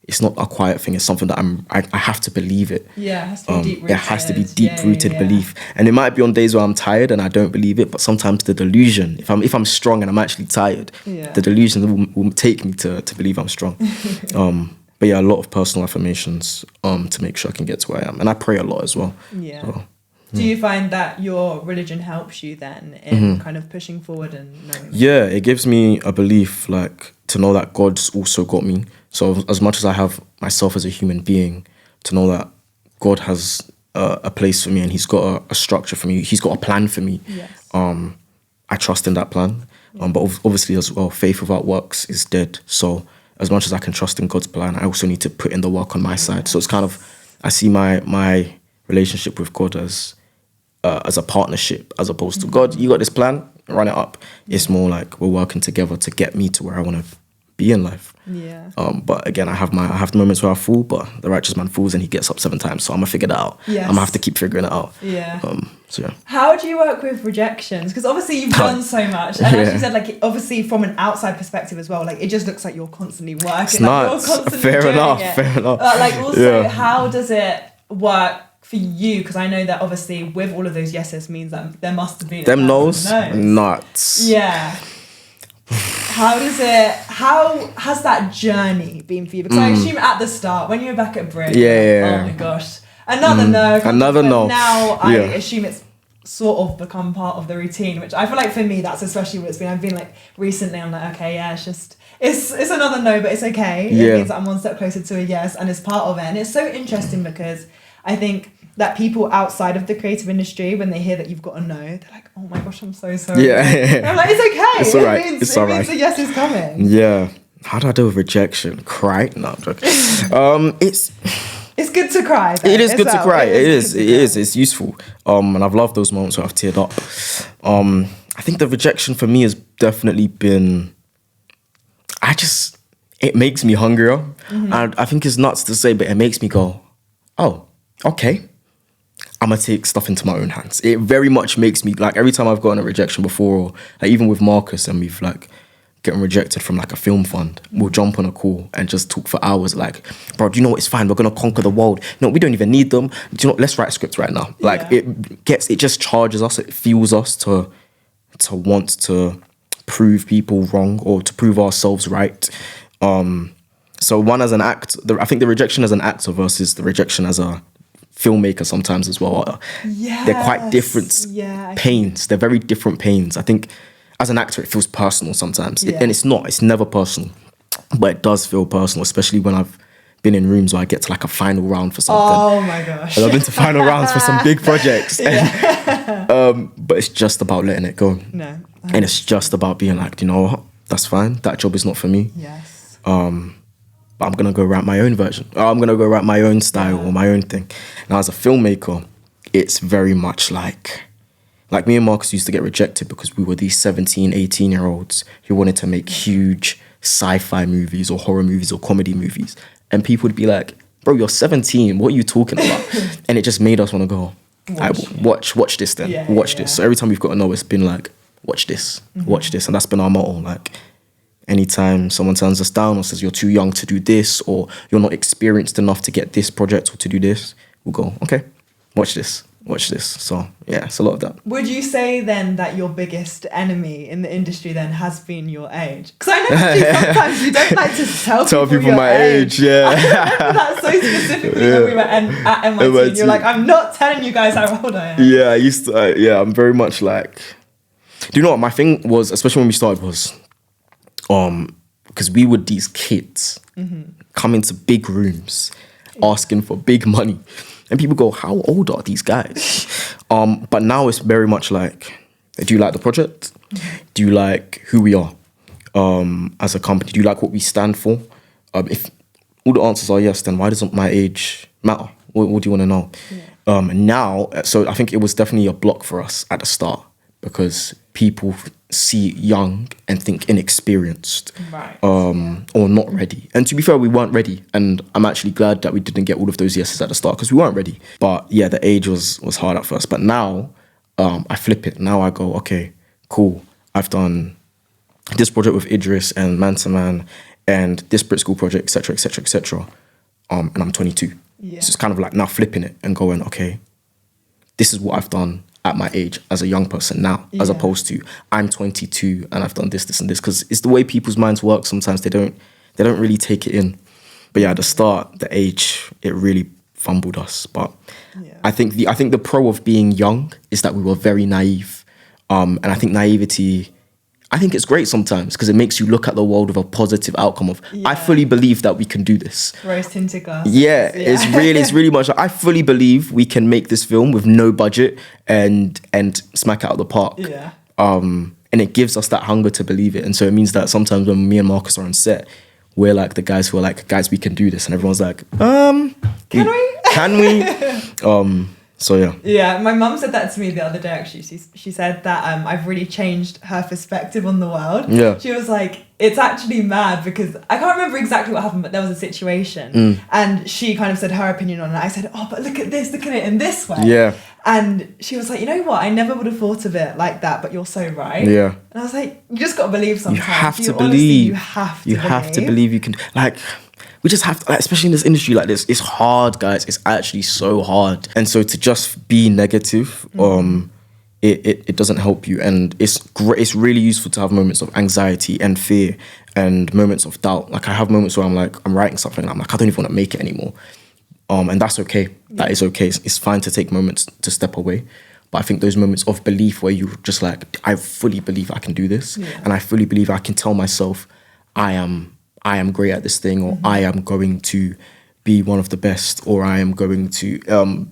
it's not a quiet thing. It's something that I have to believe it. Yeah, it has to be deep rooted. It has to be deep rooted belief. And it might be on days where I'm tired and I don't believe it, but sometimes the delusion, if I'm strong and I'm actually tired, the delusion will take me to believe I'm strong. But yeah, a lot of personal affirmations to make sure I can get to where I am. And I pray a lot as well. Yeah. So, do you find that your religion helps you then in kind of pushing forward and knowing? Yeah, it gives me a belief, like, to know that God's also got me. So as much as I have myself as a human being, to know that God has a place for me, and he's got a structure for me. He's got a plan for me. Yes. I trust in that plan. But obviously as well, faith without works is dead. So as much as I can trust in God's plan, I also need to put in the work on my side. So it's kind of, I see my relationship with God as a partnership, as opposed to, God, you got this plan, run it up. It's more like we're working together to get me to where I want to be in life. Yeah. But again, I have the moments where I fall, but the righteous man falls and he gets up 7 times. So I'm gonna figure that out. Yes. I'm gonna have to keep figuring it out. Yeah. So yeah. How do you work with rejections? Because obviously you've done so much, and as you said, like, obviously from an outside perspective as well, like, it just looks like you're constantly working. It's like, nuts. You're constantly Fair doing enough. it. Fair enough. Like, also, how does it work for you? Because I know that obviously with all of those yeses means that there must have been them no's nuts. Yeah. How has that journey been for you? Because I assume at the start, when you were back at BRIT, oh my gosh, another no. Now I assume it's sort of become part of the routine, which I feel like for me, that's especially what it's been. I've been like, recently, I'm like, okay, yeah, it's another no, but it's okay. It means that I'm one step closer to a yes, and it's part of it. And it's so interesting because I think that people outside of the creative industry, when they hear that you've got a no, they're like, oh my gosh, I'm so sorry. Yeah. And I'm like, it's okay. It's all right. It means a yes is coming. Yeah. How do I deal with rejection? Cry? No, I'm joking. It's good to cry. Though. It is good to cry. It is. It's useful. And I've loved those moments where I've teared up. I think the rejection for me has definitely been, it makes me hungrier. Mm-hmm. And I think it's nuts to say, but it makes me go, oh, okay. I'm going to take stuff into my own hands. It very much makes me, like, every time I've gotten a rejection before, or like, even with Marcus, and we've like getting rejected from like a film fund, we'll jump on a call and just talk for hours. Like, bro, do you know what? It's fine. We're going to conquer the world. No, we don't even need them. Do you know what? Let's write a script right now. Like, it just charges us. It fuels us to want to prove people wrong or to prove ourselves right. So one as an act, I think the rejection as an actor versus the rejection as a filmmaker sometimes as well. They're quite different pains. They're very different pains. I think as an actor, it feels personal sometimes. And it's not. It's never personal. But it does feel personal, especially when I've been in rooms where I get to like a final round for something. Oh my gosh. And I've been to final rounds for some big projects. But it's just about letting it go. No. And it's just about being like, you know what? That's fine. That job is not for me. Yes. But I'm going to go write my own version. Or I'm going to go write my own style or my own thing. Now, as a filmmaker, it's very much like me and Marcus used to get rejected because we were these 17, 18-year-olds who wanted to make huge sci-fi movies or horror movies or comedy movies. And people would be like, bro, you're 17. What are you talking about? And it just made us want to go, watch this then. Watch this. So every time we've got to know, it's been like, watch this. Watch this. And that's been our motto. Like, anytime someone turns us down or says you're too young to do this or you're not experienced enough to get this project or to do this, we'll go, okay, watch this. So yeah, it's a lot of that. Would you say then that your biggest enemy in the industry then has been your age? Because I know sometimes you don't like to tell people my age. Yeah. I remember that so specifically when we were at MIT. And you're like, I'm not telling you guys how old I am. Yeah, I used to. I'm very much like. Do you know what my thing was? Especially when we started was, because we were these kids come into big rooms, asking for big money. And people go, how old are these guys? But now it's very much like, do you like the project? Do you like who we are as a company? Do you like what we stand for? If all the answers are yes, then why doesn't my age matter? What do you want to know? Now, so I think it was definitely a block for us at the start because people see young and think inexperienced, or not ready. And to be fair, we weren't ready. And I'm actually glad that we didn't get all of those yeses at the start because we weren't ready. But yeah, the age was hard at first. But now I flip it. Now I go, okay, cool. I've done this project with Idris and Man to Man and this BRIT School project, etc., etc., etc. And I'm 22. Yeah. So it's kind of like now flipping it and going, okay, this is what I've done at my age as a young person now, as opposed to I'm 22 and I've done this, and this. Because it's the way people's minds work. Sometimes they don't really take it in. But yeah, at the start, the age, it really fumbled us. But I think the pro of being young is that we were very naive. And I think naivety, I think it's great sometimes because it makes you look at the world with a positive outcome of, I fully believe that we can do this. Rose-tinted glasses. Yeah, it's really much like, I fully believe we can make this film with no budget and smack it out of the park. Yeah. And it gives us that hunger to believe it. And so it means that sometimes when me and Marcus are on set, we're like the guys who are like, guys, we can do this. And everyone's like, can we? So yeah. Yeah, my mum said that to me the other day actually. She said that I've really changed her perspective on the world. Yeah. She was like, it's actually mad because I can't remember exactly what happened, but there was a situation and she kind of said her opinion on it. I said, oh, but look at it in this way. Yeah. And she was like, you know what? I never would have thought of it like that, but you're so right. Yeah. And I was like, you just got to believe sometimes. You have to believe. You have to believe you can. Like, we just have to, like, especially in this industry like this, it's hard, guys. It's actually so hard. And so to just be negative, it doesn't help you. And it's really useful to have moments of anxiety and fear and moments of doubt. Like I have moments where I'm like, I'm writing something and I'm like, I don't even want to make it anymore. And that's okay. That is okay. It's fine to take moments to step away. But I think those moments of belief where you're just like, I fully believe I can do this. Yeah. And I fully believe I can tell myself I am great at this thing, or I am going to be one of the best, or I am going to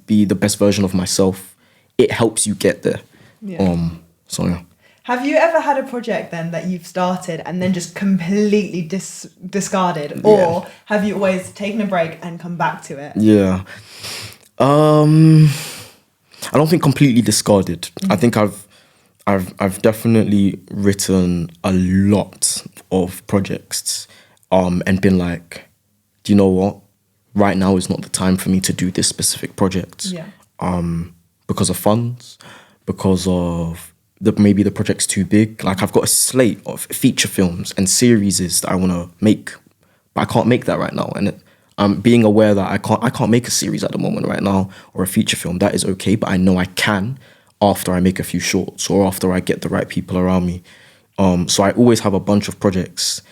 be the best version of myself. It helps you get there. Yeah. So yeah. Have you ever had a project then that you've started and then just completely discarded, or have you always taken a break and come back to it? Yeah. I don't think completely discarded. I think I've I've definitely written a lot of projects, and been like, do you know what? Right now is not the time for me to do this specific project. Yeah. Because of funds, because of maybe the project's too big. Like I've got a slate of feature films and series that I want to make, but I can't make that right now. And I'm being aware that I can't make a series at the moment right now or a feature film. That is okay, but I know I can after I make a few shorts or after I get the right people around me. So I always have a bunch of projects,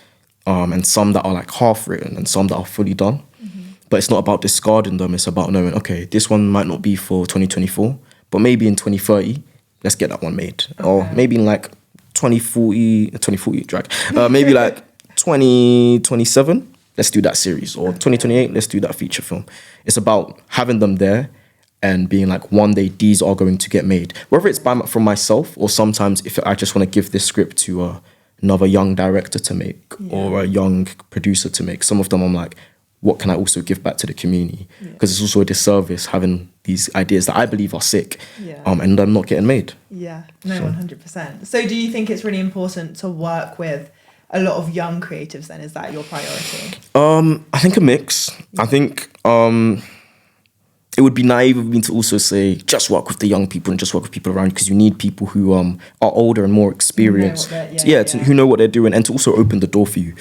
and some that are like half written and some that are fully done. But it's not about discarding them. It's about knowing, okay, this one might not be for 2024, but maybe in 2030, let's get that one made. Okay. Or maybe in like 2040, drag. Maybe like 2027, let's do that series. Or 2028, let's do that feature film. It's about having them there and being like, one day these are going to get made. Whether it's from myself or sometimes if I just want to give this script to another young director to make or a young producer to make. Some of them I'm like, what can I also give back to the community? Because it's also a disservice having these ideas that I believe are sick, and I'm not getting made. Yeah, no, 100%. So do you think it's really important to work with a lot of young creatives then? Is that your priority? I think a mix. I think it would be naive of me to also say just work with the young people and just work with people around, because you need people who are older and more experienced, who know what they're doing, and to also open the door for you.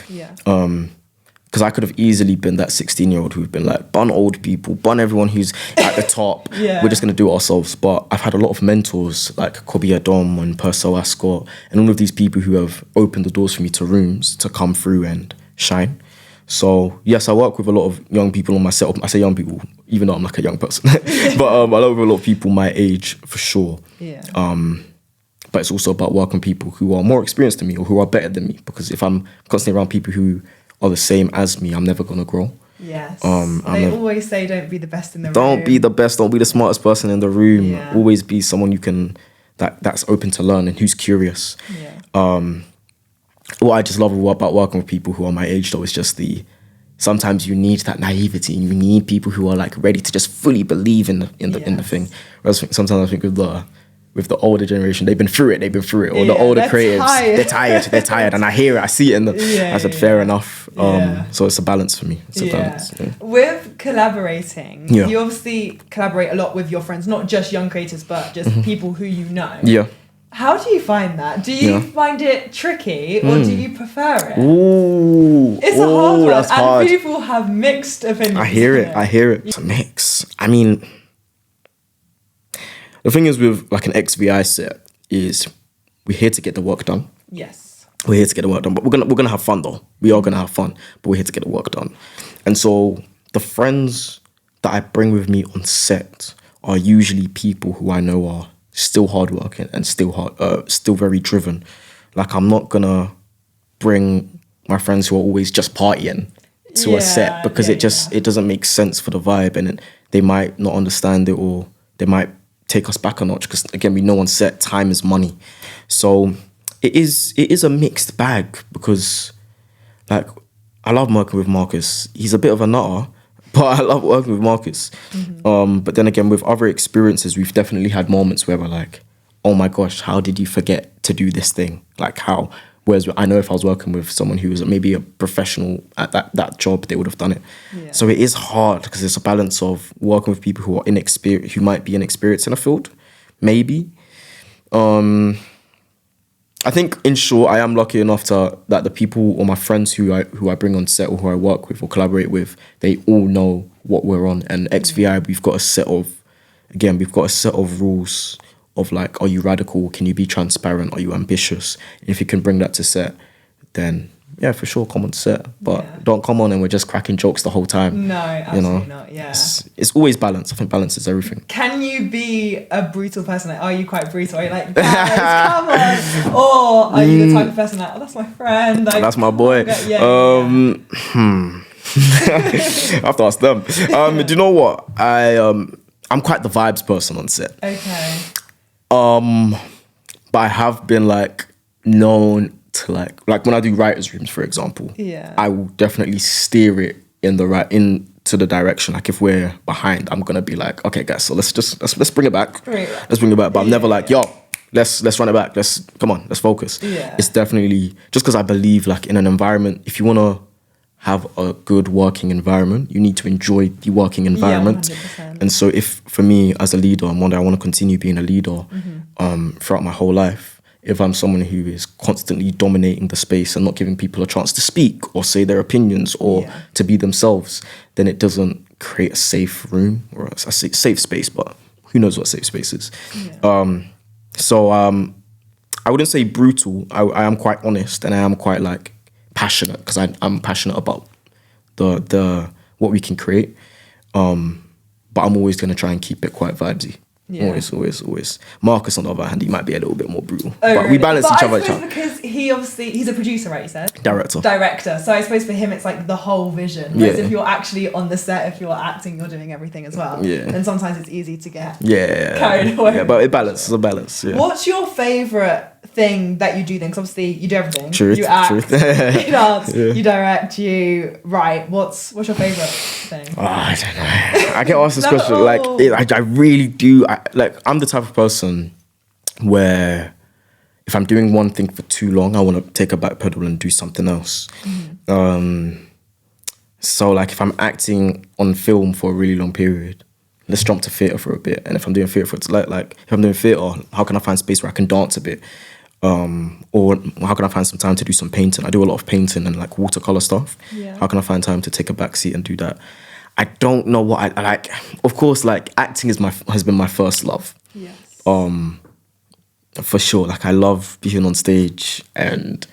Because I could have easily been that 16-year-old who'd been like, bun old people, bun everyone who's at the top. We're just going to do it ourselves. But I've had a lot of mentors like Kobe Adom and Purcell Ascot and all of these people who have opened the doors for me to rooms to come through and shine. So yes, I work with a lot of young people on my setup. I say young people, even though I'm like a young person. But I work with a lot of people my age for sure. But it's also about working with people who are more experienced than me or who are better than me. Because if I'm constantly around people who are the same as me, I'm never going to grow. Yes. They always say don't be the best in the room. Don't be the best, don't be the smartest person in the room. Always be someone you can, that's open to learn and who's curious. What I just love about working with people who are my age though is just sometimes you need that naivety. You need people who are like ready to just fully believe in the thing. Whereas sometimes I think with the older generation, they've been through it. Or the older creatives, they're tired. And I hear it, I see it. I said, fair enough. So it's a balance for me. It's a balance. With collaborating, you obviously collaborate a lot with your friends, not just young creators, but just people who you know. How do you find that? Do you find it tricky or do you prefer it? Ooh. It's a hard one. That's hard. And people have mixed opinions. I hear it. It's a mix. I mean, the thing is with like an XVI set is we're here to get the work done. Yes. We're here to get the work done, but we're gonna have fun though. We are gonna have fun, but we're here to get the work done. And so the friends that I bring with me on set are usually people who I know are still hardworking and still very driven. Like I'm not gonna bring my friends who are always just partying to a set because it doesn't make sense for the vibe, and they might not understand it or they might take us back a notch because again we know on set time is money. So it is a mixed bag because like I love working with Marcus. He's a bit of a nutter, but I love working with Marcus. But then again with other experiences we've definitely had moments where we're like, oh my gosh, how did you forget to do this thing? Like how? Whereas I know if I was working with someone who was maybe a professional at that job, they would have done it. So it is hard because it's a balance of working with people who are inexperienced, who might be inexperienced in a field, maybe. I think in short, I am lucky enough that the people or my friends who I bring on set or who I work with or collaborate with, they all know what we're on. And XVI, we've got a set of rules of like, are you radical? Can you be transparent? Are you ambitious? And if you can bring that to set, then yeah, for sure, come on set. But don't come on and we're just cracking jokes the whole time. No, absolutely not, It's always balance. I think balance is everything. Can you be a brutal person? Like, are you quite brutal? Are you like, guys, come on? Or are you the type of person like, oh, that's my friend. Like, that's my boy. I have to ask them. Do you know what? I'm quite the vibes person on set. Okay. But I have been like known to like when I do writers' rooms, for example. I will definitely steer it into the direction. Like if we're behind, I'm gonna be like, okay, guys, so let's bring it back. Let's bring it back. But I'm never like, yo, let's run it back. Let's focus. Yeah. It's definitely just because I believe like in an environment, if you want to have a good working environment, you need to enjoy the working environment. 100%. And so if for me as a leader, and one day I want to continue being a leader throughout my whole life, if I'm someone who is constantly dominating the space and not giving people a chance to speak or say their opinions or to be themselves, then it doesn't create a safe room, or I say safe space, but who knows what safe space is. So I wouldn't say brutal. I am quite honest, and I am quite like passionate, because I'm passionate about the what we can create. But I'm always going to try and keep it quite vibesy. Yeah. Always. Marcus, on the other hand, he might be a little bit more brutal. Oh, but really? we balance each other But out. because he's a producer, right, you said? Director. So I suppose for him, it's like the whole vision. Whereas if you're actually on the set, if you're acting, you're doing everything as well. Yeah. Then sometimes it's easy to get carried away. Yeah, but it balances. It's a balance. Yeah. What's your favourite thing that you do then? Because obviously you do everything. Truth. You act, you dance, Yeah. you direct, you write. What's your favourite thing? Oh, I don't know. I get asked this question. Like, I really do. I'm the type of person where if I'm doing one thing for too long, I want to take a back pedal and do something else. So like if I'm acting on film for a really long period, let's jump to theatre for a bit. And if I'm doing theatre if I'm doing theatre, how can I find space where I can dance a bit? Or how can I find some time to do some painting? I do a lot of painting and like watercolor stuff. Yeah. How can I find time to take a back seat and do that? I don't know what I like. Of course, like acting has been my first love. Yes. For sure. Like I love being on stage and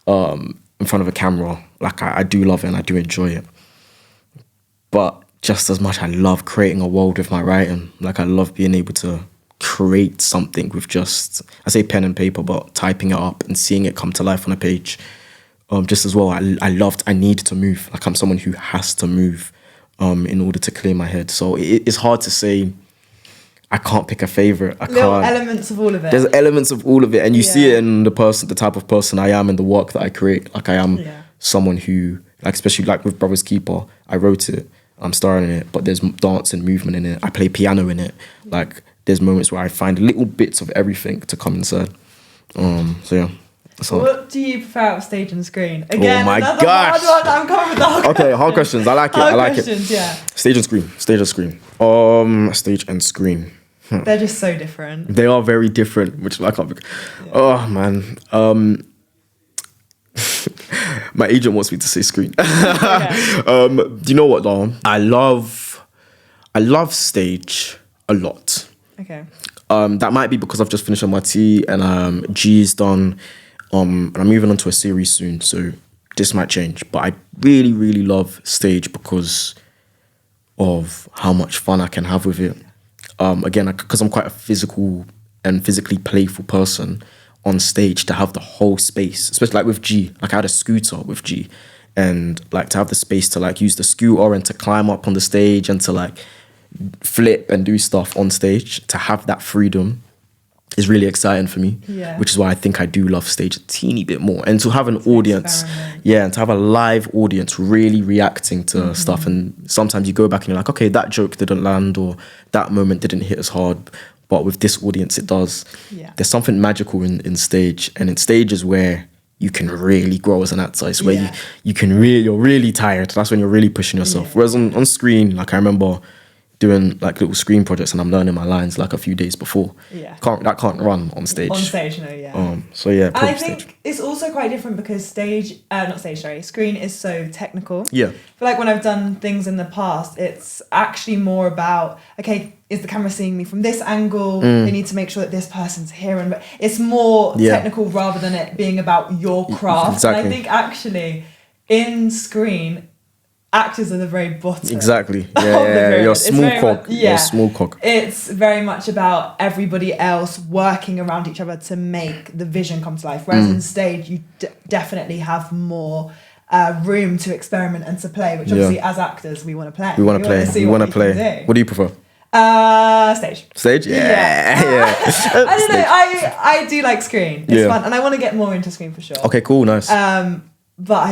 in front of a camera. Like I do love it and I do enjoy it. But just as much, I love creating a world with my writing. Like I love being able to create something with just, I say pen and paper, but typing it up and seeing it come to life on a page. Just as well, I need to move. Like I'm someone who has to move in order to clear my head. So it's hard to say I can't pick a favourite. Elements of all of it. There's elements of all of it. And you see it in the type of person I am in the work that I create. Like I am someone who, like especially like with Brothers Keeper, I wrote it, I'm starring in it, but there's dance and movement in it. I play piano in it. Like there's moments where I find little bits of everything to come inside. So yeah. So. What do you prefer out of stage and screen? Again, oh my gosh! Hard one. I'm coming with the hard questions. Okay, hard questions. I like it. Hard questions, yeah. Stage and screen. Stage and screen. They're just so different. They are very different, which I can't. Oh man. My agent wants me to say screen. Do you know what though? I love stage a lot. Okay. That might be because I've just finished on my tea and G is done. And I'm moving on to a series soon, so this might change. But I really, really love stage because of how much fun I can have with it. Again, because I'm quite a physical and physically playful person, on stage to have the whole space, especially like with G, like I had a scooter with G, and like to have the space to like use the scooter and to climb up on the stage and to like flip and do stuff on stage, to have that freedom is really exciting for me. Yeah. Which is why I think I do love stage a teeny bit more, and to have an audience, and to have a live audience really reacting to stuff. And sometimes you go back and you're like, okay, that joke didn't land or that moment didn't hit as hard, but with this audience it does. There's something magical in stage, and in stage is where you can really grow as an actor. It's where you're really tired. That's when you're really pushing yourself. Whereas on screen, like I remember doing like little screen projects and I'm learning my lines like a few days before. That can't run on stage. On stage, no, yeah. So yeah, and I think it's also quite different because screen is so technical. Yeah. I feel like when I've done things in the past, it's actually more about, okay, is the camera seeing me from this angle? They need to make sure that this person's here, and it's more technical rather than it being about your craft. Exactly. And I think actually in screen, actors are the very bottom. Exactly. Yeah. You're a small cog. You're a small cog. It's very much about everybody else working around each other to make the vision come to life. Whereas in stage, you definitely have more room to experiment and to play, which obviously as actors, we want to play. We want to play. What do you prefer? Stage. Stage? Yeah. I don't know. I do like screen. It's fun. And I want to get more into screen for sure. Okay, cool. Nice. But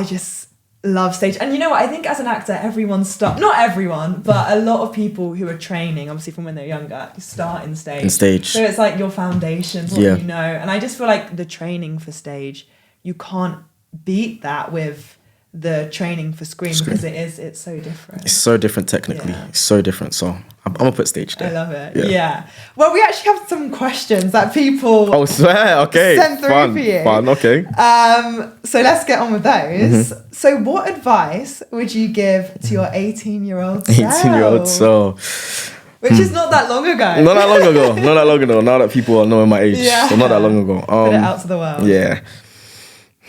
love stage. And you know what, I think as an actor, not everyone, but a lot of people who are training, obviously from when they're younger, start in stage. So it's like your foundations, what you know. And I just feel like the training for stage, you can't beat that with the training for screen. Because it's so different. It's so different technically. It's so different. So I'm gonna put stage there. I love it. Yeah. Well, we actually have some questions that people okay. sent through for you. Fun, okay. So let's get on with those. So what advice would you give to your 18-year-old self? 18-year-old self. Which is not that long ago. Not that long ago. Now that people are knowing my age. Yeah. So not that long ago. Put it out to the world. Yeah.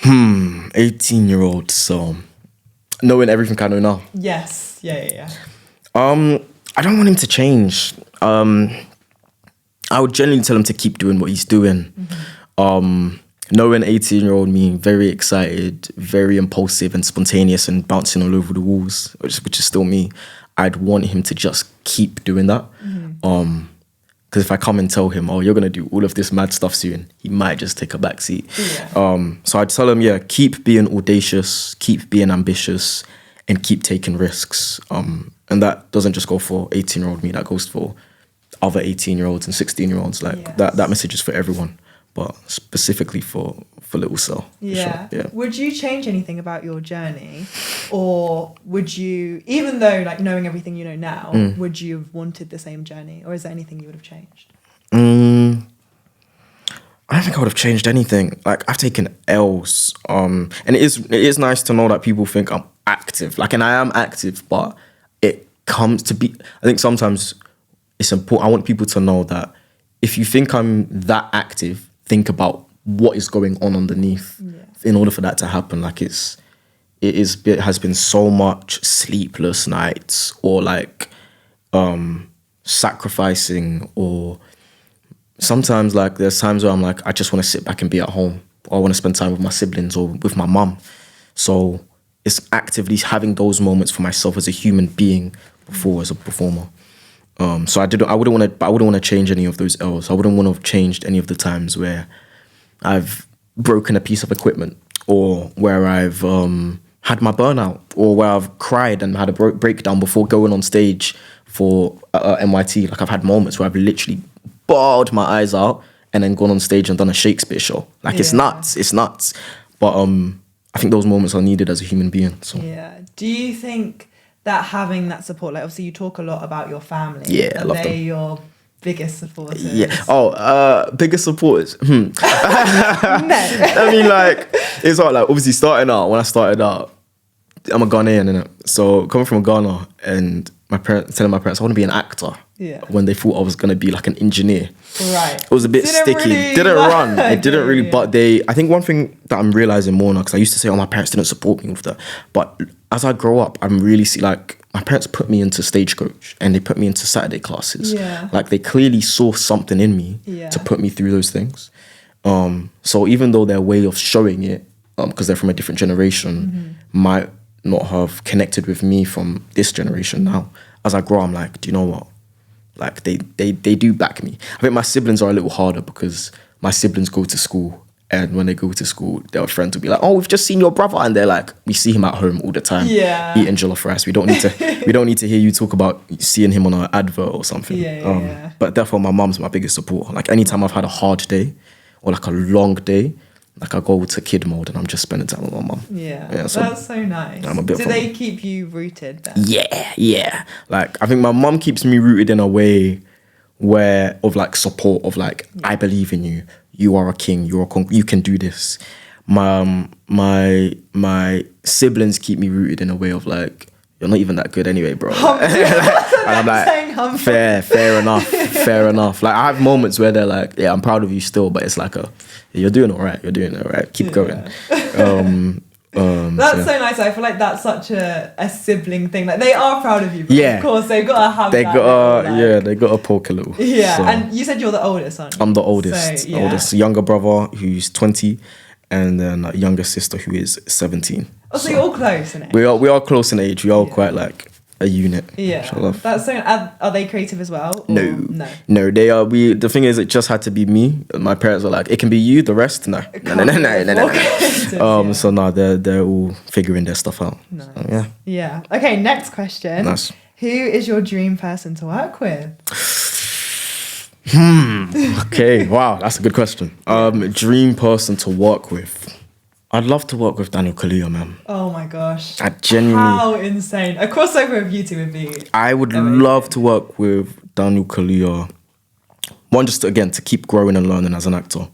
18-year-old, so knowing everything I know now. Yes. Yeah. I don't want him to change. I would generally tell him to keep doing what he's doing. Knowing 18-year-old me, very excited, very impulsive and spontaneous and bouncing all over the walls, which is still me. I'd want him to just keep doing that. Because if I come and tell him, oh, you're going to do all of this mad stuff soon, he might just take a back seat. Yeah. So I'd tell him, keep being audacious, keep being ambitious, and keep taking risks. And that doesn't just go for 18-year-old me, that goes for other 18-year-olds and 16-year-olds. Like that message is for everyone, but specifically for little Sel. Yeah. Sure. Yeah. Would you change anything about your journey? Or would you, even though like knowing everything you know now, would you have wanted the same journey? Or is there anything you would have changed? I don't think I would have changed anything. Like I've taken L's. And it is nice to know that people think I'm active. Like, and I am active, but it comes to be, I think sometimes it's important. I want people to know that if you think I'm that active, think about what is going on underneath in order for that to happen. Like it has been so much sleepless nights or like sacrificing, or sometimes like there's times where I'm like, I just want to sit back and be at home, or I want to spend time with my siblings or with my mum. So it's actively having those moments for myself as a human being before as a performer. So I wouldn't want to change any of those L's. I wouldn't want to have changed any of the times where I've broken a piece of equipment, or where I've had my burnout, or where I've cried and had a breakdown before going on stage for NYT. Like I've had moments where I've literally bawled my eyes out and then gone on stage and done a Shakespeare show. Like it's nuts. But I think those moments are needed as a human being. So do you think that having that support, like obviously you talk a lot about your family. Yeah, I love them. They're your biggest supporters. Yeah. Biggest supporters. No. I mean, like, it's like obviously when I started out, I'm a Ghanaian, innit? So coming from Ghana and telling my parents I want to be an actor. Yeah. When they thought I was gonna be like an engineer. Right. It was a bit sticky. It didn't really. But I think one thing that I'm realizing more now, because I used to say, oh, my parents didn't support me with that. But as I grow up, I'm really like, my parents put me into Stagecoach and they put me into Saturday classes. Yeah. Like they clearly saw something in me to put me through those things. So even though their way of showing it, because they're from a different generation, might not have connected with me from this generation now, as I grow, I'm like, do you know what? Like they do back me. I think my siblings are a little harder because my siblings go to school, and when they go to school, their friends will be like, "Oh, we've just seen your brother," and they're like, "We see him at home all the time, eating jollof rice. We don't need to hear you talk about seeing him on an advert or something." But therefore, my mum's my biggest support. Like anytime I've had a hard day or like a long day, like I go to kid mode and I'm just spending time with my mum. Yeah, so that's so nice. Do they keep you rooted then? Yeah. Like I think my mum keeps me rooted in a way where of like support, of like, I believe in you. You are a king. You can do this. My siblings keep me rooted in a way of like, you're not even that good anyway, bro. And I'm like, fair enough. Like I have moments where they're like, yeah, I'm proud of you still, but it's like you're doing all right. Keep going. That's so nice. I feel like that's such a sibling thing. Like they are proud of you, but of course they've got to have they got to poke a little. Yeah, so. And you said you're the oldest, aren't you? I'm the oldest. So, oldest. Younger brother who's 20, and then a younger sister who is 17. Oh, so you're all close in age? We are close in age. We are quite like a unit. Yeah, which I love. that's so. Are they creative as well? Or? No. They are. The thing is, it just had to be me. My parents were like, "It can be you. The rest, no." So no, they're all figuring their stuff out. Nice. So, yeah. Yeah. Okay. Next question. Nice. Who is your dream person to work with? Okay. Wow, that's a good question. Dream person to work with. I'd love to work with Daniel Kaluuya, man. Oh my gosh. I genuinely... How insane. A crossover of you two would be... I would love to work with Daniel Kaluuya. One, just to keep growing and learning as an actor.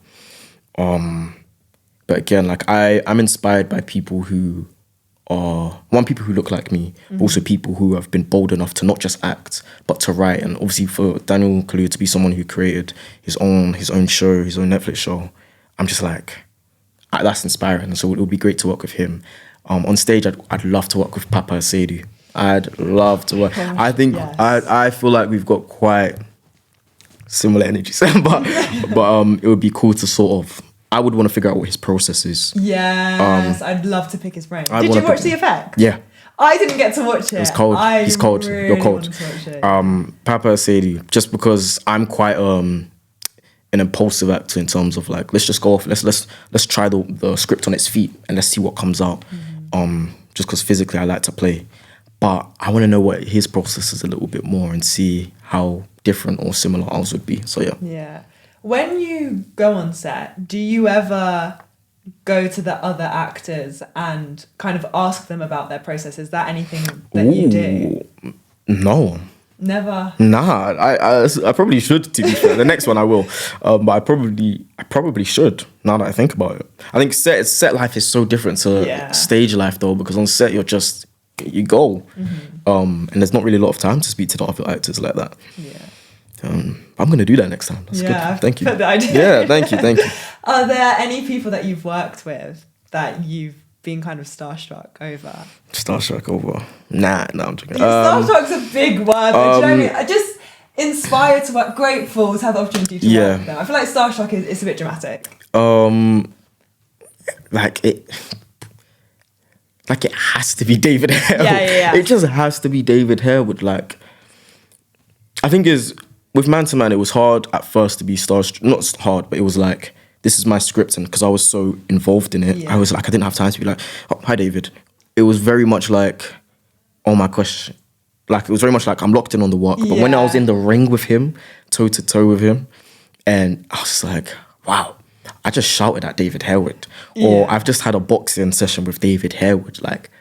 But again, like I'm inspired by people who are... people who look like me, but also people who have been bold enough to not just act, but to write. And obviously for Daniel Kaluuya to be someone who created his own show, his own Netflix show, I'm just like... that's inspiring. So it would be great to work with him. On stage, I'd love to work with Papa Asedu. I'd love to work. I think I feel like we've got quite similar energies, but it would be cool to sort of. I would want to figure out what his process is. Yes, I'd love to pick his brain. Did you watch The Effect? Yeah. I didn't get to watch it. It was cold. He's cold. Really You're cold. want to watch it. Papa Asedu, just because I'm quite an impulsive actor in terms of like, let's just go off, let's try the script on its feet and let's see what comes out. Just because physically I like to play, but I want to know what his process is a little bit more and see how different or similar ours would be. So yeah. When you go on set, do you ever go to the other actors and kind of ask them about their process? Is that anything that you do? No. Never. Nah, I probably should, to be fair. The next one I will, but I probably should. Now that I think about it, I think set life is so different to stage life though, because on set you go, and there's not really a lot of time to speak to the other actors like that. Yeah. I'm gonna do that next time. That's good. Thank you. Yeah, thank you. Are there any people that you've worked with that you've been kind of starstruck over? Starstruck over? Nah, I'm joking. Starstruck's a big word, but I just inspired to work, grateful to have the opportunity to work with them. I feel like starstruck is a bit dramatic. Like it has to be David Harewood. Yeah. It just has to be David Harewood. Like, I think with Man to Man, it was hard at first to be starstruck. Not hard, but it was like, this is my script, and because I was so involved in it, I was like, I didn't have time to be like, oh, hi David. It was very much like, oh my gosh, like it was very much like I'm locked in on the work. But when I was in the ring with him, toe to toe with him, and I was like, wow, I just shouted at David Harewood, or I've just had a boxing session with David Harewood. Like,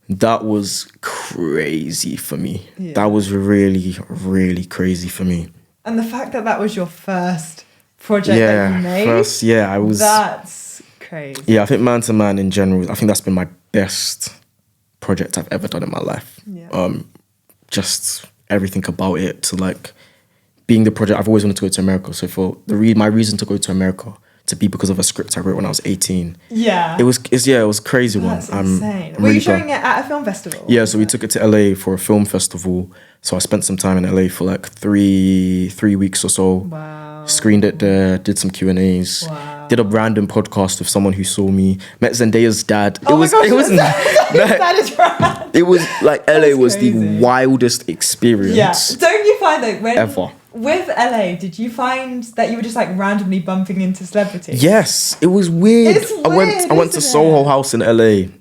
that was crazy for me. That was really, really crazy for me. And the fact that was your first project that you made? I was... That's crazy. Yeah, I think Man to Man in general, I think that's been my best project I've ever done in my life. Yeah. Just everything about it, to like being the project. I've always wanted to go to America. So for my reason to go to America to be because of a script I wrote when I was 18. Yeah. It was a crazy one. That's insane. Were you showing it at a film festival? Yeah, so we took it to LA for a film festival. So I spent some time in LA for like three weeks or so. Wow. Screened it there, did some Q&As. Wow. Did a random podcast with someone who saw me. Met Zendaya's dad. That is rad. It was like LA was the wildest experience. Yeah. Don't you find that ever. With LA, did you find that you were just like randomly bumping into celebrities? Yes, it was weird. It's weird, I went to Soho House in LA.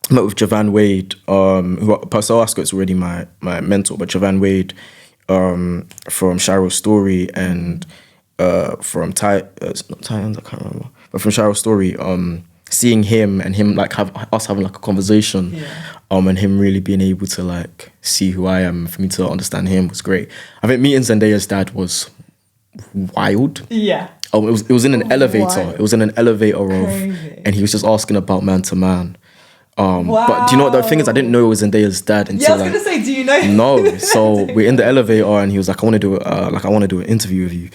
Met with Javan Wade, who Pascal Ascot's already my mentor, but Javan Wade from Shiro's Story and from not Titans, I can't remember, but from Shiro's Story, seeing him and him like us having like a conversation, and him really being able to like see who I am, for me to understand him was great. I think meeting Zendaya's dad was wild. Yeah. It was in an elevator. Wild. It was in an elevator and he was just asking about Man to Man. But do you know what the thing is? I didn't know it was Zendaya's dad until I was gonna say, do you know? No. So we're in the elevator and he was like, I want to do an interview with you,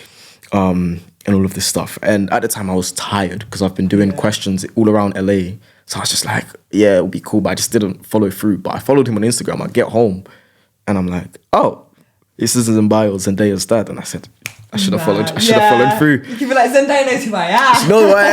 and all of this stuff. And at the time I was tired because I've been doing questions all around LA. So I was just like, yeah, it would be cool, but I just didn't follow through. But I followed him on Instagram. I get home and I'm like, oh, it says in bio Zendaya's dad, and I said, I should have followed. I should have followed through. You could be like, Zendaya knows who I am. You know who I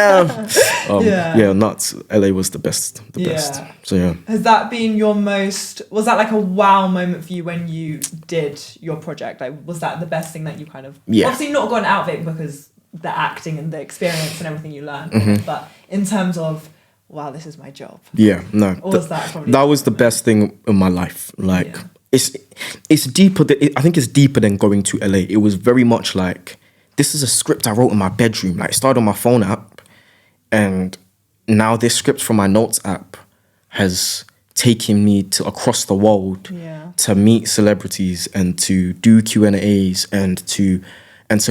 am. Yeah, nuts. LA was the best. Best. So yeah. Has that been your most? Was that like a wow moment for you when you did your project? Like, was that the best thing that you kind of? Yeah. Obviously, not gone out of it because the acting and the experience and everything you learned. But in terms of, wow, this is my job. Yeah. No. Or was that probably? That was the best thing in my life. Like. It's deeper. I think it's deeper than going to LA. It was very much like, this is a script I wrote in my bedroom. Like, it started on my phone app, and now this script from my notes app has taken me to across the world to meet celebrities and to do Q&As and to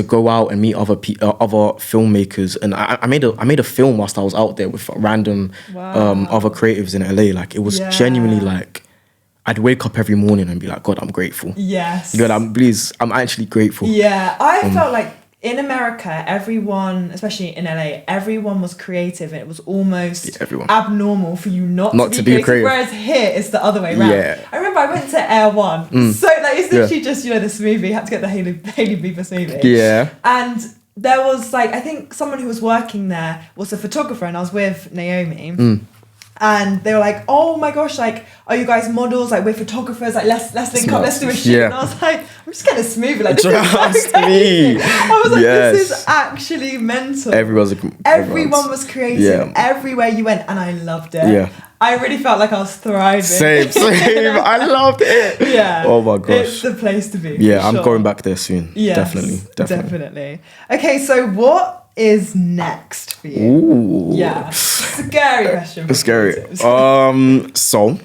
go out and meet other filmmakers. And I made a film whilst I was out there with random other creatives in LA. Like, it was genuinely like, I'd wake up every morning and be like, God, I'm grateful. Yes. God, I'm actually grateful. Yeah. I felt like in America, everyone, especially in LA, everyone was creative, and it was almost abnormal for you not to be creative. Whereas here, it's the other way around. Yeah. I remember I went to Air One. So like, it's literally just, this movie, had to get the Hailey Bieber movie. Yeah. And there was like, I think someone who was working there was a photographer, and I was with Naomi. And they were like, oh my gosh, like, are you guys models? Like, we're photographers. Like, let's link up, let's do a shoot. Yeah. And I was like, I'm just getting a smoothie. Like, this is so crazy. I was like, this is actually mental. Everyone was creative. Yeah. Everywhere you went, and I loved it. Yeah. I really felt like I was thriving. Same. I loved it. Yeah. Oh my gosh. It's the place to be. Yeah, I'm going back there soon. Yes, definitely. Okay, so what is next for you? Ooh. Yeah. Scary question. Scary. So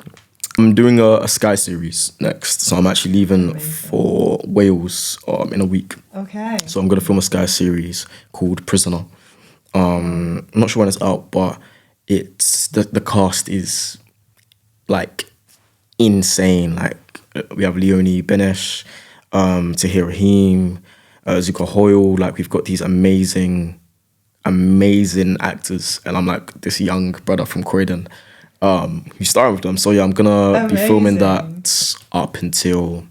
I'm doing a Sky series next. So I'm actually leaving for Wales in a week. Okay. So I'm gonna film a Sky series called Prisoner. I'm not sure when it's out, but it's the cast is like insane. Like, we have Leonie Benesh, Tahir Rahim, Zuko Hoyle. Like, we've got these amazing actors, and I'm like this young brother from Croydon who's starring with them. So yeah, I'm gonna be filming that up until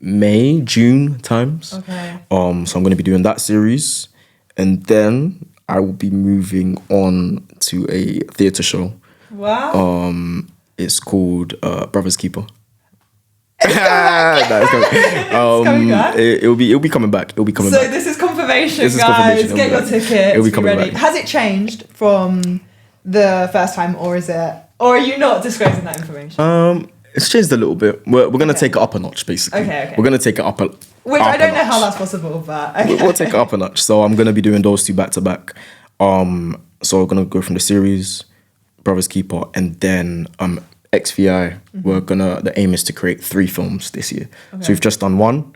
May, June times. Okay. So I'm gonna be doing that series, and then I will be moving on to a theatre show. Wow. It's called Brother's Keeper. It'll be coming back. It'll be coming back. So this is confirmation, guys. Get your tickets. It'll be coming ready. Back. Has it changed from the first time, or are you not disclosing that information? It's changed a little bit. We're gonna take it up a notch, basically. Okay. We're gonna take it up a which I don't know how that's possible, but okay. We'll take it up a notch. So I'm gonna be doing those two back to back. So we're gonna go from the series, Brother's Keeper, and then XVI. The aim is to create 3 films this year. Okay. So we've just done one.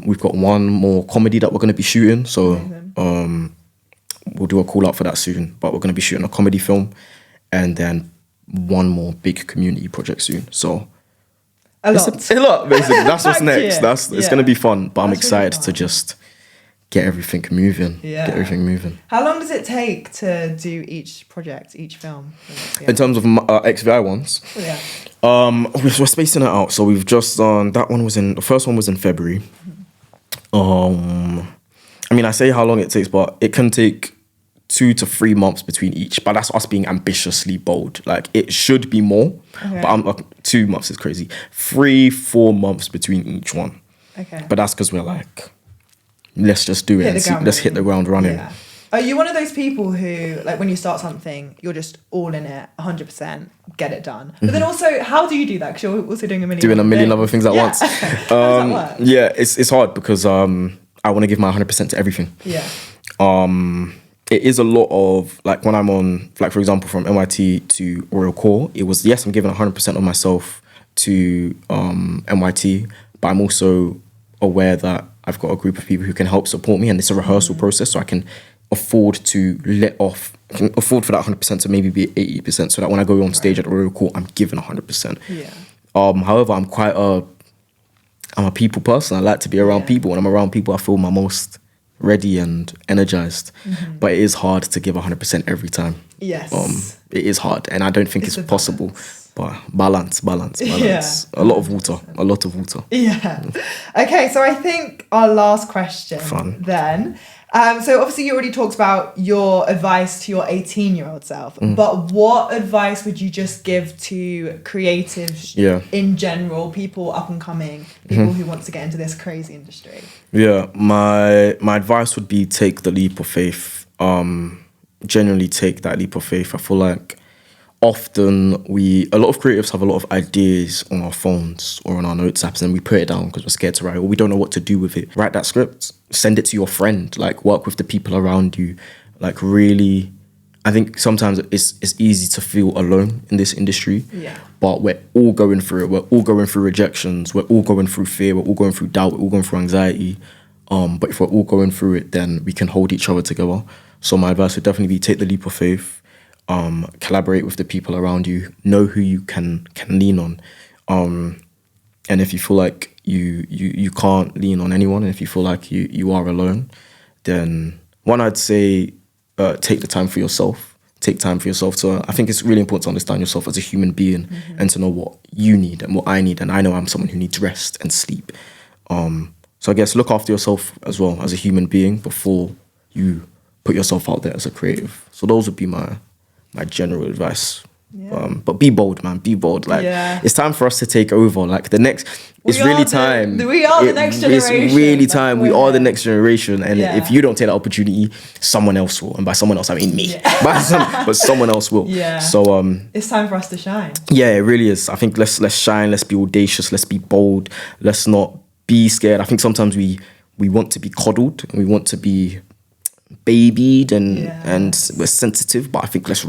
We've got one more comedy that we're gonna be shooting. So we'll do a call out for that soon. But we're gonna be shooting a comedy film, and then one more big community project soon. So a lot, basically. That's what's next. It's gonna be fun. But I'm excited to just get everything moving. Yeah. Get everything moving. How long does it take to do each project, each film? In terms of XVI ones? Yeah. We're spacing it out. So we've just done, the first one was in February. I mean, I say how long it takes, but it can take 2 to 3 months between each. But that's us being ambitiously bold. Like, it should be more, but 2 months is crazy. 3-4 months between each one. Okay. But that's because we're like, let's just do it and let's hit the ground running. Yeah. Are you one of those people who, like, when you start something, you're just all in it, 100%, get it done? But then also, how do you do that? Because you're also doing a million other things at once. How does that work? Yeah, it's hard because I want to give my 100% to everything. Yeah. It is a lot of, like, when I'm on, like, for example, from NYT to Royal Core, it was, yes, I'm giving 100% of myself to NYT, but I'm also aware that I've got a group of people who can help support me, and it's a rehearsal process, so I can afford to I can afford for that 100% to maybe be 80%, so that when I go on stage at the Royal Court, I'm given 100%. Yeah. However, I'm a people person. I like to be around people. When I'm around people, I feel my most ready and energized. Mm-hmm. But it is hard to give 100% every time. Yes. It is hard, and I don't think it's possible. but balance. Yeah. A lot of water. Yeah. Okay, so I think our last question then. So obviously you already talked about your advice to your 18-year-old self, but what advice would you just give to creatives in general, people up and coming, people who want to get into this crazy industry? Yeah, my advice would be take the leap of faith. Genuinely take that leap of faith. I feel like often a lot of creatives have a lot of ideas on our phones or on our notes apps, and we put it down because we're scared to write, or we don't know what to do with it. Write that script, send it to your friend, like work with the people around you. Like really, I think sometimes it's easy to feel alone in this industry, but we're all going through it. We're all going through rejections. We're all going through fear. We're all going through doubt. We're all going through anxiety. But if we're all going through it, then we can hold each other together. So my advice would definitely be take the leap of faith. Collaborate with the people around you, know who you can lean on, and if you feel like you can't lean on anyone, and if you feel like you are alone, then I'd say take the time for yourself. Take time for yourself. So I think it's really important to understand yourself as a human being and to know what you need and what I need. And I know I'm someone who needs rest and sleep. So I guess look after yourself as well as a human being before you put yourself out there as a creative. So those would be my general advice. But be bold, man. Be bold. Like it's time for us to take over. Like the next, it's really time. We are the next generation. It's really time. We are the next generation. And if you don't take that opportunity, someone else will. And by someone else, I mean me. But someone else will. Yeah. So it's time for us to shine. Yeah, it really is. I think let's shine. Let's be audacious. Let's be bold. Let's not be scared. I think sometimes we want to be coddled and we want to be babied and we're sensitive, but I think let's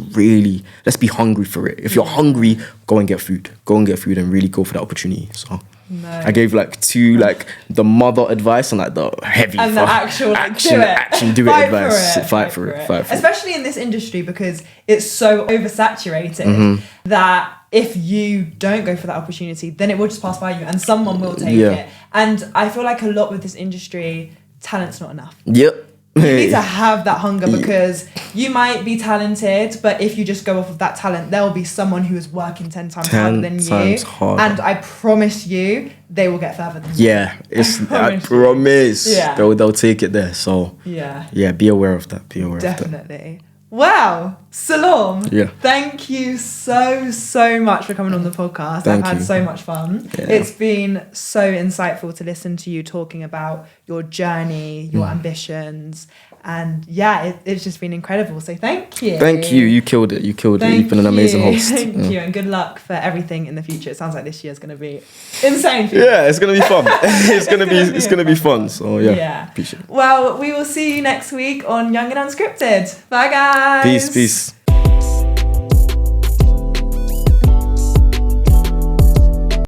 be hungry for it. If you're hungry, go and get food and really go for that opportunity. So I gave like two, like the mother advice and like the heavy and the actual do it advice. Fight for it. Especially in this industry, because it's so oversaturated that if you don't go for that opportunity, then it will just pass by you and someone will take it. And I feel like a lot with this industry, talent's not enough. Yep. You need to have that hunger, because you might be talented, but if you just go off of that talent, there will be someone who is working 10 times harder than you. And I promise you, they will get further than you. Yeah, I promise. Yeah. They'll take it there. So yeah, be aware of that. Definitely. Wow, Selorm, thank you so much for coming on the podcast. I've had so much fun. Yeah. It's been so insightful to listen to you talking about your journey, your ambitions, and it's just been incredible. So thank you. Thank you. You killed it. You've been an amazing host. Thank you, and good luck for everything in the future. It sounds like this year's going to be insane for you. Yeah, it's going to be fun. it's going to be fun. So appreciate it. Well, we will see you next week on Young and Unscripted. Bye, guys. Peace.